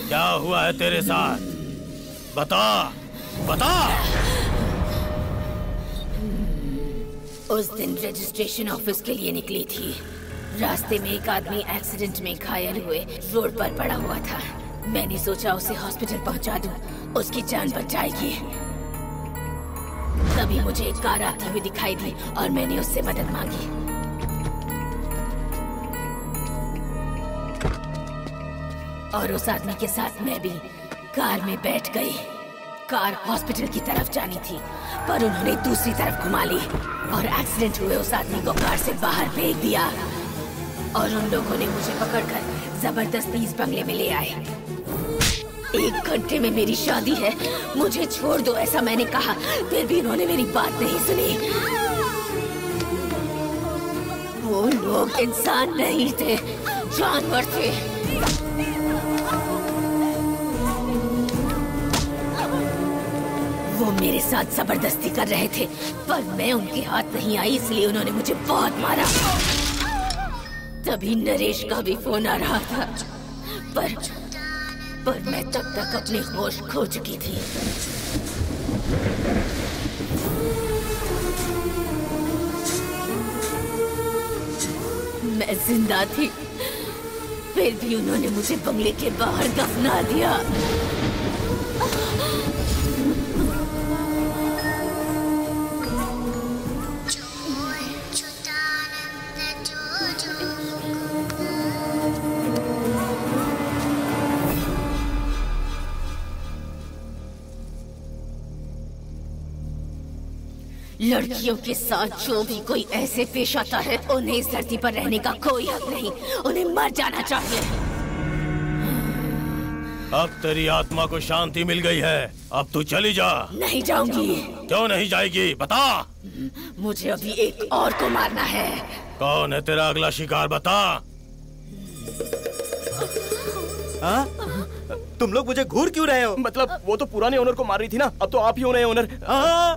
क्या हुआ है तेरे साथ? बता, बता। उस दिन रजिस्ट्रेशन ऑफिस के लिए निकली थी। रास्ते में एक आदमी एक्सीडेंट में घायल हुए रोड पर पड़ा हुआ था। मैंने सोचा उसे हॉस्पिटल पहुंचा दूं, उसकी जान बच जाएगी। तभी मुझे एक कार आती हुई दिखाई दी और मैंने उससे मदद मांगी। और उस आदमी के साथ मैं भी कार में बैठ गई। कार हॉस्पिटल की तरफ जानी थी, पर उन्होंने दूसरी तरफ घुमा ली और एक्सीडेंट हुए उस आदमी को कार से बाहर फेंक दिया। और उन लोगों ने मुझे पकड़कर जबरदस्ती इस बंगले में ले आए। 1 घंटे में मेरी शादी है, मुझे छोड़ दो, ऐसा मैंने कहा। फिर भी उन्होंने मेरी बात नहीं सुनी। वो लोग इंसान नहीं थे, जानवर थे। वो मेरे साथ जबरदस्ती कर रहे थे, पर मैं उनके हाथ नहीं आई, इसलिए उन्होंने मुझे बहुत मारा। तभी नरेश का भी फोन आ रहा था, पर मैं तब तक अपने होश खो चुकी थी। मैं जिंदा थी, फिर भी उन्होंने मुझे बंगले के बाहर दफना दिया। लड़कियों के साथ जो भी कोई ऐसे पेश आता है, उन्हें इस धरती पर रहने का कोई हक नहीं, उन्हें मर जाना चाहिए। अब तेरी आत्मा को शांति मिल गई है, अब तू चली जा। नहीं जाऊंगी। क्यों नहीं जाएगी? बता। मुझे अभी एक और को मारना है। कौन है तेरा अगला शिकार? बता। तुम लोग मुझे घूर क्यों रहे हो? मतलब वो तो पुराने ओनर को मार रही थी ना, अब तो आप ही हो नए ओनर।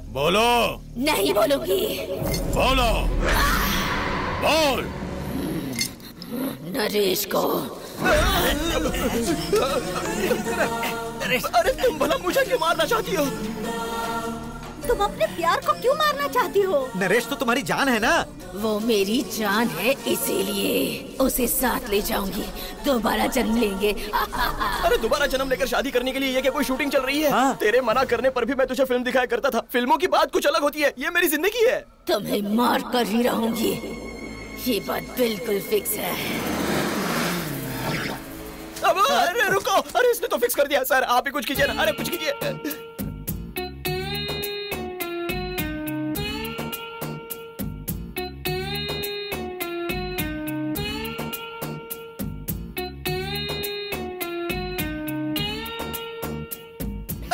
बोलो। नहीं बोलूंगी। बोलो। बोल। नरेश को। अरे तुम भला मुझे क्यों मारना चाहती हो? तुम अपने प्यार को क्यों मारना चाहती हो? नरेश तो तुम्हारी जान है ना। वो मेरी जान है, इसीलिए उसे साथ ले जाऊंगी। दोबारा जन्म लेंगे। अरे दोबारा जन्म लेकर शादी करने के लिए ये क्या कोई शूटिंग चल रही है? हाँ। तेरे मना करने पर भी मैं तुझे फिल्म दिखाया करता था। फिल्मों की बात कुछ अलग होती है, ये मेरी जिंदगी है। तुम्हें मार कर ही रहूंगी, ये बात बिल्कुल फिक्स है। अब अरे रुको, अरे इसने तो फिक्स कर दिया। सर आप ही कुछ कीजिए ना। अरे कुछ कीजिए।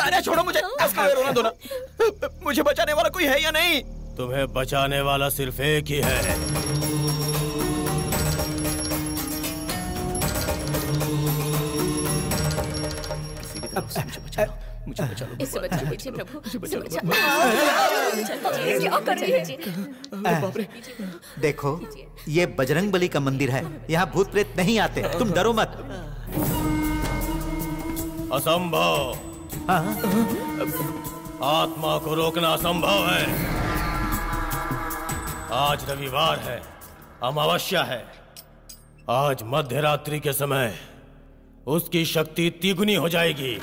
अरे छोड़ो मुझे, रोना दो ना। मुझे बचाने वाला कोई है या नहीं? तुम्हें बचाने वाला सिर्फ एक ही है। मुझे बचा लो। इसे बचा लीजिए प्रभु, इसे बचा देखो, ये बजरंग बली का मंदिर है, यहाँ भूत प्रेत नहीं आते, तुम डरो मत। असंभव। आत्मा को रोकना असंभव है। आज रविवार है, अमावस्या है। आज मध्य रात्रि के समय उसकी शक्ति तिगुनी हो जाएगी।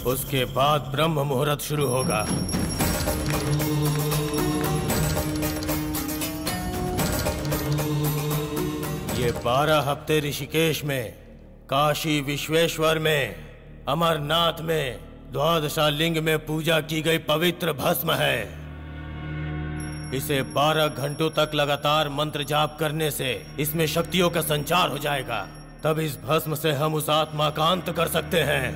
उसके बाद ब्रह्म मुहूर्त शुरू होगा। ये 12 हफ्ते ऋषिकेश में, काशी विश्वेश्वर में, अमरनाथ में, द्वादशा लिंग में पूजा की गई पवित्र भस्म है। इसे 12 घंटों तक लगातार मंत्र जाप करने से इसमें शक्तियों का संचार हो जाएगा। तब इस भस्म से हम उस आत्मा का अंत कर सकते हैं।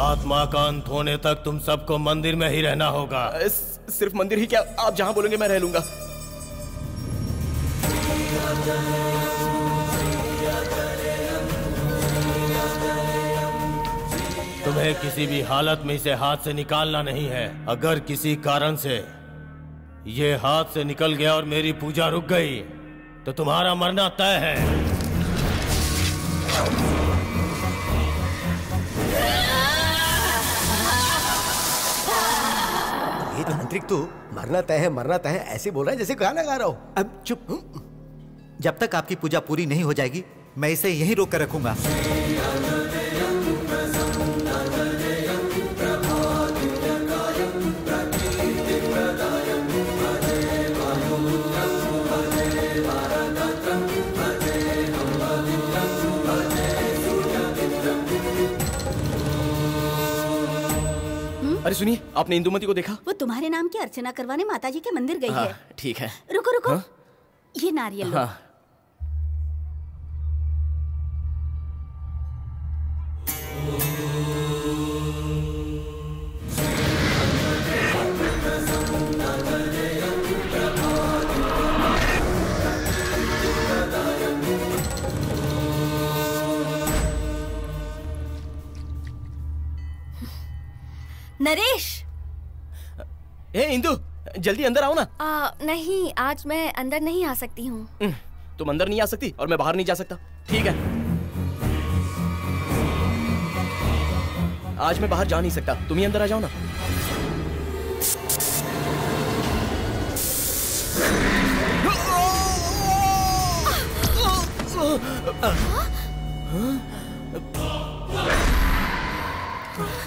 आत्मा का अंत होने तक तुम सबको मंदिर में ही रहना होगा। सिर्फ मंदिर ही क्या, आप जहां बोलेंगे मैं रह लूंगा। तुम्हें किसी भी हालत में इसे हाथ से निकालना नहीं है। अगर किसी कारण से ये हाथ से निकल गया और मेरी पूजा रुक गई तो तुम्हारा मरना तय है। ये तांत्रिक तू मरना तय है ऐसे बोल रहा है जैसे गाना गा रहा हो। अब चुप। जब तक आपकी पूजा पूरी नहीं हो जाएगी मैं इसे यहीं रोक कर रखूंगा। अरे सुनिए, आपने इंदुमती को देखा? वो तुम्हारे नाम की अर्चना करवाने माताजी के मंदिर गई है। ठीक है। रुको रुको, ये नारियल लो। नरेश! ए इंदु, जल्दी अंदर आओ ना। नहीं, आज मैं अंदर नहीं आ सकती हूँ। तुम अंदर नहीं आ सकती और मैं बाहर नहीं जा सकता। ठीक है, आज मैं बाहर जा नहीं सकता, तुम ही अंदर आ जाओ ना।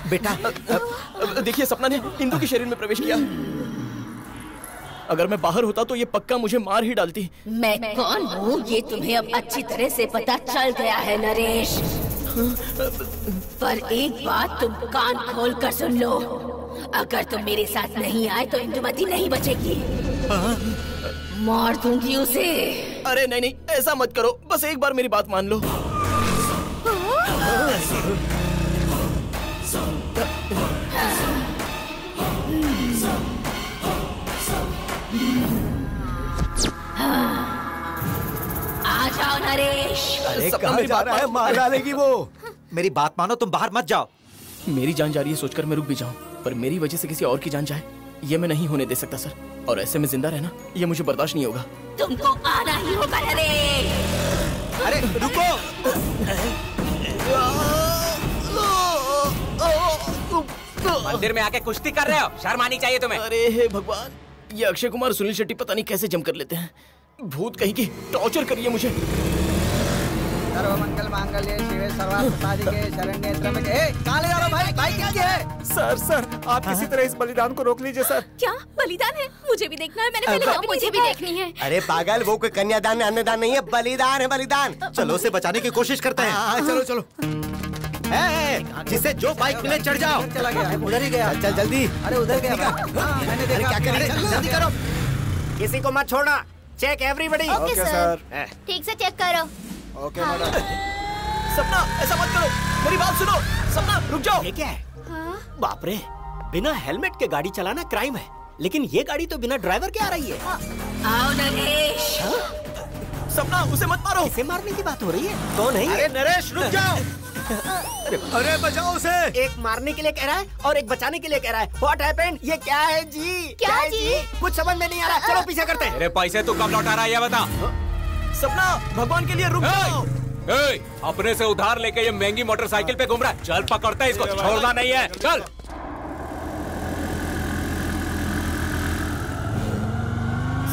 बेटा, देखिए सपना ने इंदु के शरीर में प्रवेश किया। अगर मैं बाहर होता तो ये पक्का मुझे मार ही डालती। मैं कौन हूँ ये तुम्हें अब अच्छी तरह से पता चल गया है नरेश। पर एक बात तुम कान खोल कर सुन लो, अगर तुम मेरे साथ नहीं आए तो इंदुमती नहीं बचेगी। मार दूंगी उसे। अरे नहीं नहीं, ऐसा मत करो, बस एक बार मेरी बात मान लो। आ जाओ नरेश। अरे कहाँ जा रहा है? मार डालेगी वो। मेरी बात मानो, तुम बाहर मत जाओ। मेरी जान जा रही है सोचकर मैं रुक भी जाऊं, पर मेरी वजह से किसी और की जान जाए ये मैं नहीं होने दे सकता सर, और ऐसे में जिंदा रहना ये मुझे बर्दाश्त नहीं होगा। तुमको आना ही होगा नरेश। अरे रुको। मंदिर में आके कुश्ती कर रहे हो, शर्म आनी चाहिए तुम्हें। अरे हे भगवान, ये अक्षय कुमार सुनील शेट्टी पता नहीं कैसे जम कर लेते हैं। भूत कहीं की टॉर्चर करिए मुझे। सर्वमंगल मांगल्ये शिवे सर्वार्थ साधिके शरण्ये त्र्यंबके। कहाँ ले जा रहे हो भाई? भाई क्या है? सर आप किसी तरह इस बलिदान को रोक लीजिए सर। क्या बलिदान है? मुझे भी देखना है, मैंने पहले मुझे भी देखनी है। अरे पागल, वो कोई कन्यादान अन्नदान नहीं है, बलिदान है बलिदान। चलो उसे बचाने की कोशिश करते हैं। चलो चलो। जिसे जो बाइक मिले चढ़ जाओ। चला गया, उधर ही गया। चल जल्दी। अरे उधर गया। मैंने देखा। क्या करें, जल्दी करो। किसी को मत छोड़ना। Check everybody. ओके सर, ठीक से चेक करो। Okay madam. सपना ऐसा मत करो, मेरी बात सुनो। सपना रुक जाओ। ये क्या है? बाप रे, बिना हेलमेट के गाड़ी चलाना क्राइम है, लेकिन ये गाड़ी तो बिना ड्राइवर के आ रही है। आओ नरेश। सपना उसे मत मारो। इसे मारने की बात हो रही है। कौन है? अरे नरेश रुक जाओ। अरे बचाओ उसे। एक मारने के लिए कह रहा है और एक बचाने के लिए कह रहा है। What happened? ये क्या है जी? क्या है जी? कुछ समझ में नहीं आ रहा। चलो पीछे करते हैं। मेरे पैसे तू कब लौटा रहा है ये बता। सपना भगवान के लिए रुक जाओ। अपने से उधार लेके ये महंगी मोटरसाइकिल पे घूम रहा है। चल पकड़ता है इसको, छोड़ना नहीं है। चल।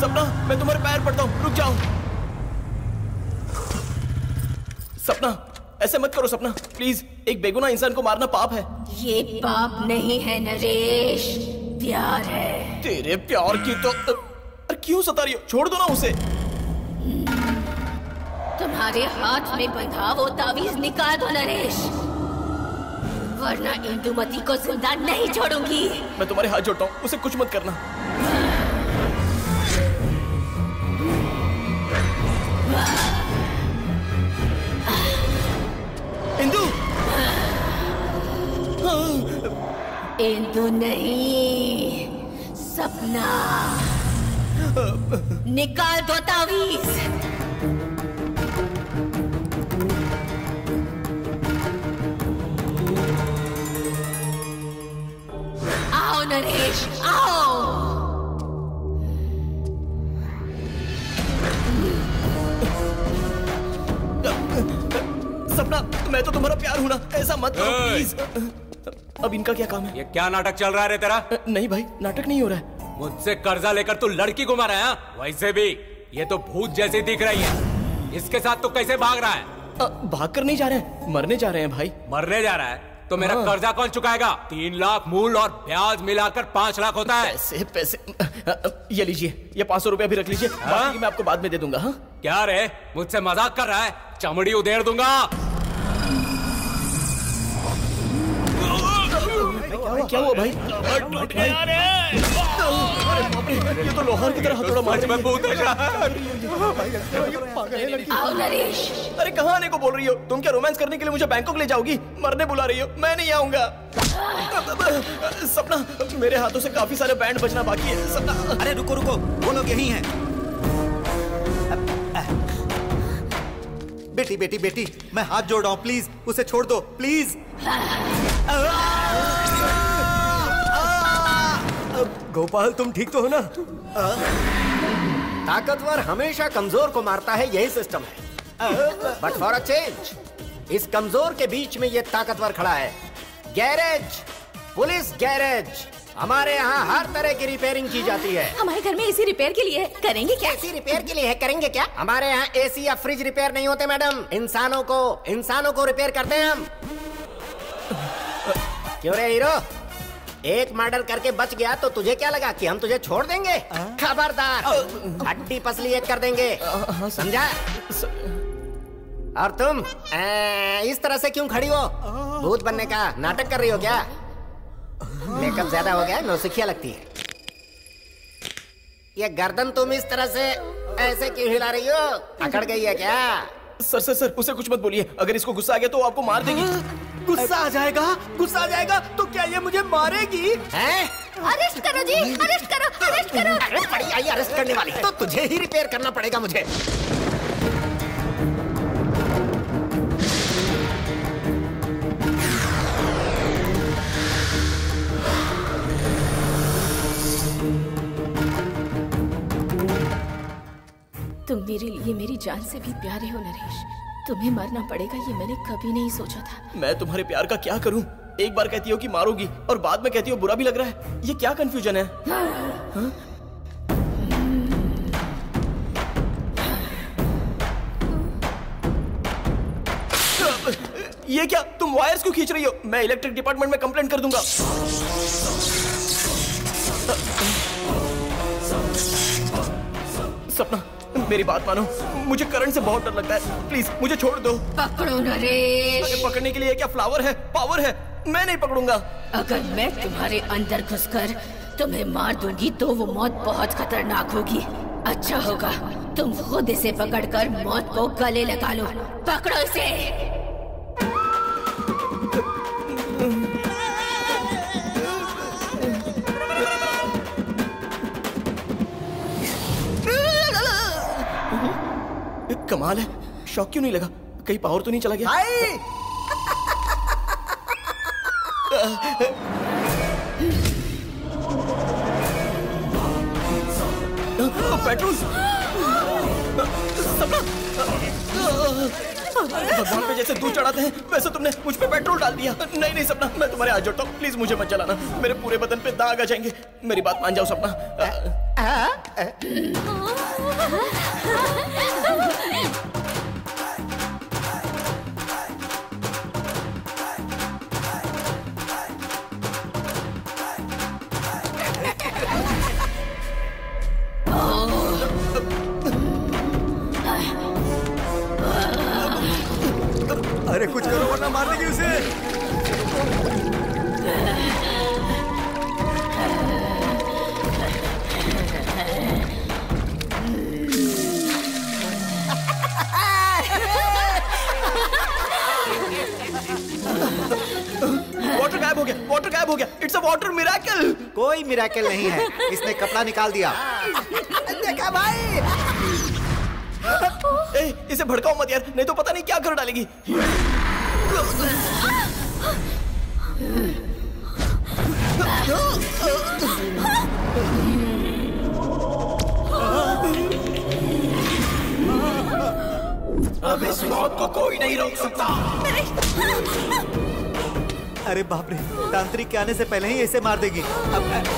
सपना मैं तुम्हारे पैर पड़ता हूँ, रुक जाओ। सपना ऐसे मत करो सपना, प्लीज। एक बेगुनाह इंसान को मारना पाप है। ये पाप नहीं है नरेश, प्यार है। तेरे प्यार की तो अरे क्यों सता रही हो? छोड़ दो ना उसे। तुम्हारे हाथ में बंधा वो तावीज निकाल दो नरेश, वरना इंदुमती को जिंदा नहीं छोड़ूंगी। मैं तुम्हारे हाथ जोड़ता हूँ, उसे कुछ मत करना। इंदु। इंदु नहीं, सपना। निकाल दो तावीज। आओ नरेश, आओ। सपना मैं तो तुम्हारा प्यार हूं ना, ऐसा मत करो प्लीज। अब इनका क्या काम है? ये क्या नाटक चल रहा है रे तेरा? नहीं भाई, नाटक नहीं हो रहा है। मुझसे कर्जा लेकर तू लड़की घुमा रहा है हाँ? वैसे भी ये तो भूत जैसी दिख रही है। इसके साथ तू कैसे भाग रहा है? भाग कर नहीं जा रहे हैं, मरने जा रहे हैं भाई। मरने जा रहा है तो मेरा कर्जा कौन चुकाएगा? 3 लाख मूल और ब्याज मिलाकर 5 लाख होता है। पैसे ये लीजिए, ये 500 रुपया भी रख लीजिए। बाकी मैं आपको बाद में दे दूंगा। हाँ? क्या रे, मुझसे मजाक कर रहा है? चमड़ी उधेड़ दूंगा। क्या हुआ भाई? टूट गया रे। ये तो लोहार की तरह हथौड़ा मार रही है। आओ नरेश। अरे कहाँ आने को बोल रही हो? तुम क्या रोमांस करने के लिए मुझे बैंकॉक ले जाओगी? मरने बुला रही हो? मैं नहीं आऊंगा। सपना मेरे हाथों से काफी सारे बैंड बजना बाकी है। सपना अरे रुको रुको, वो लोग यही हैं। बेटी बेटी बेटी, मैं हाथ जोड़ रहा हूँ, प्लीज उसे छोड़ दो प्लीज। गोपाल तुम ठीक तो हो ना? ताकतवर हमेशा कमजोर को मारता है, यही सिस्टम है। बट फॉर अ चेंज, इस कमजोर के बीच में ये ताकतवर खड़ा है। Garage, police garage. हमारे यहाँ हर तरह की रिपेयरिंग की जाती है। हमारे घर में एसी रिपेयर के लिए है, करेंगे क्या? एसी रिपेयर के लिए है, करेंगे क्या? हमारे यहाँ एसी या फ्रिज रिपेयर नहीं होते मैडम, इंसानों को रिपेयर करते हैं हम। क्यों रे हीरो, एक मर्डर करके बच गया तो तुझे क्या लगा कि हम तुझे छोड़ देंगे? खबरदार, हड्डी पसली एक कर देंगे, समझा? और तुम इस तरह से क्यों खड़ी हो? भूत बनने का नाटक कर रही हो क्या? मेकअप ज्यादा हो गया, नौसिखिया लगती है। ये गर्दन तुम इस तरह से ऐसे क्यों हिला रही हो? अकड़ गई है क्या? सर उसे कुछ मत बोलिए, अगर इसको गुस्सा आ गया तो आपको मार देगी। गुस्सा आ जाएगा तो क्या ये मुझे मारेगी? हैं? अरेस्ट करो जी, अरेस्ट करो। अरे बड़ी आई अरेस्ट करने वाली है, तो तुझे ही रिपेयर करना पड़ेगा मुझे। मेरे लिए मेरी जान से भी प्यारे हो नरेश। तुम्हें मरना पड़ेगा ये मैंने कभी नहीं सोचा था। मैं तुम्हारे प्यार का क्या करूं? एक बार कहती हो कि मारोगी और बाद में कहती हो बुरा भी लग रहा है। ये क्या कंफ्यूजन है? हाँ? ये क्या? तुम वायर्स क्यों खींच रही हो? मैं इलेक्ट्रिक डिपार्टमेंट में कंप्लेंट कर दूंगा। सपना, मेरी बात मानो, मुझे करंट से बहुत डर लगता है। प्लीज मुझे छोड़ दो। पकड़ो नरेश। पकड़ने के लिए क्या फ्लावर है, पावर है? मैं नहीं पकड़ूंगा। अगर मैं तुम्हारे अंदर घुसकर तुम्हें मार दूंगी तो वो मौत बहुत खतरनाक होगी। अच्छा होगा तुम खुद इसे पकड़कर मौत को गले लगा लो। पकड़ो इसे। कमाल है, शॉक क्यों नहीं लगा? कहीं पावर तो नहीं चला गया? पेट्रोल! सपना! भगवान पे जैसे दूध चढ़ाते हैं वैसे तुमने मुझ पे पेट्रोल डाल दिया। नहीं नहीं सपना, मैं तुम्हारे हाथ जोड़ता हूँ, प्लीज मुझे मत जलाना। मेरे पूरे बदन पे दाग आ जाएंगे। मेरी बात मान जाओ सपना। अरे कुछ करो वरना मार देगी उसे। वाटर गायब हो गया, वाटर गायब हो गया। It's a water miracle. कोई मिरेकल नहीं है, इसने कपड़ा निकाल दिया। देखा भाई? ए, इसे भड़काओ मत यार, नहीं तो पता नहीं क्या कर डालेगी। अब इस मौत को कोई नहीं रोक सकता। अरे बाप रे, तांत्रिक के आने से पहले ही इसे मार देगी। अब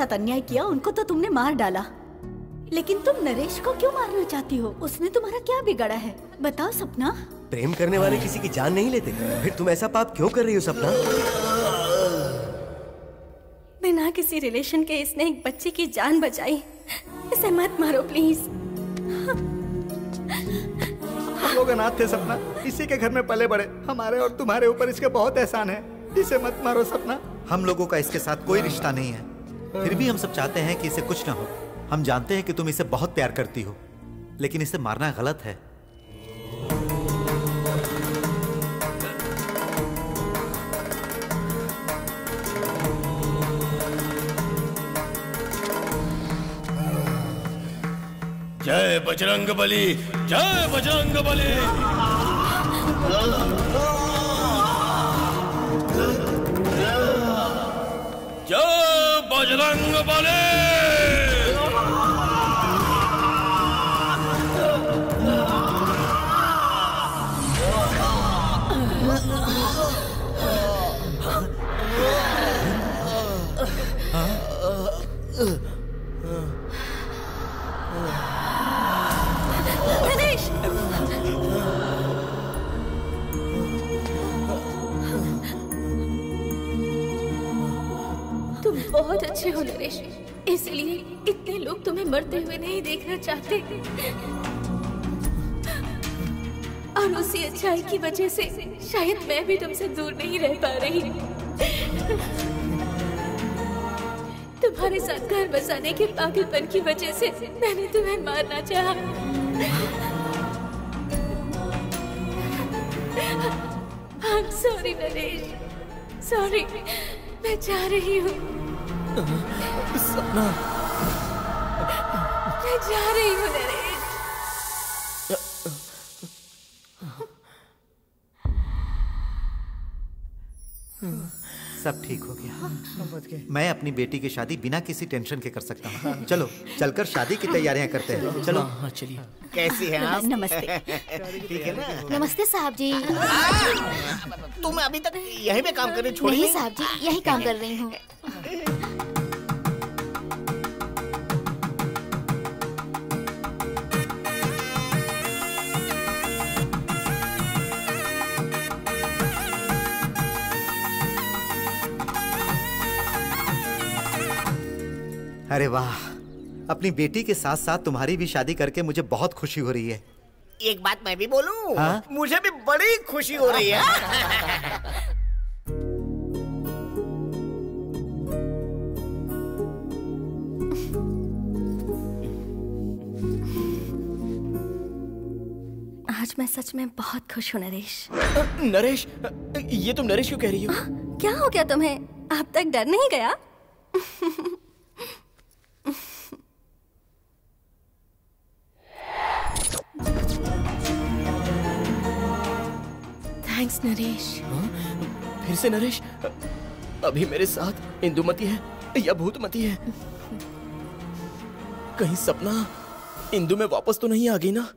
अन्याय किया उनको तो तुमने मार डाला, लेकिन तुम नरेश को क्यों मारना चाहती हो? उसने तुम्हारा क्या बिगाड़ा है? बताओ सपना। प्रेम करने वाले किसी की जान नहीं लेते, फिर तुम ऐसा पाप क्यों कर रही हो सपना? बिना किसी रिलेशन के इसने एक बच्चे की जान बचाई। इसे मत मारो प्लीज। हम लोग अनाथ थे सपना, इसी के घर में पले बड़े। हमारे और तुम्हारे ऊपर इसके बहुत एहसान है। इसे मत मारो सपना। हम लोगों का इसके साथ कोई रिश्ता नहीं है, फिर भी हम सब चाहते हैं कि इसे कुछ ना हो। हम जानते हैं कि तुम इसे बहुत प्यार करती हो, लेकिन इसे मारना गलत है। जय बजरंग बली, जय बजरंग बली। जय बजरंग बली। नरेश! तुम बहुत अच्छे हो नरेश, इसलिए इतने लोग तुम्हें मरते हुए नहीं देखना चाहते। और उसी अच्छाई की वजह से शायद मैं भी तुमसे दूर नहीं रह पा रही। तुम्हारे साथ घर बसाने के पागलपन की वजह से मैंने तुम्हें मारना चाहा। I'm sorry Naresh, sorry. मैं जा रही हूँ। सपना, मैं जा रही हूँ नरेश। सब ठीक हो गया। मैं अपनी बेटी की शादी बिना किसी टेंशन के कर सकता हूँ। चलो चलकर शादी की तैयारियां करते हैं। चलो। हाँ चलिए। कैसी हैं आप? नमस्ते। ठीक है ना? नमस्ते साहब जी। तुम अभी तक यहीं पे काम कर रही छोड़ी नहीं साहब जी, यही काम कर रही हूँ। अरे वाह, अपनी बेटी के साथ साथ तुम्हारी भी शादी करके मुझे बहुत खुशी हो रही है। एक बात मैं भी बोलूं? हाँ? मुझे भी बड़ी खुशी हो रही है। आज मैं सच में बहुत खुश हूँ नरेश। नरेश, ये तुम नरेश क्यों कह रही हो? क्या हो गया तुम्हें? अब तक डर नहीं गया? थैंक्स नरेश। फिर से नरेश? अभी मेरे साथ इंदुमती है या भूतमती है? कहीं सपना इंदु में वापस तो नहीं आ गई ना?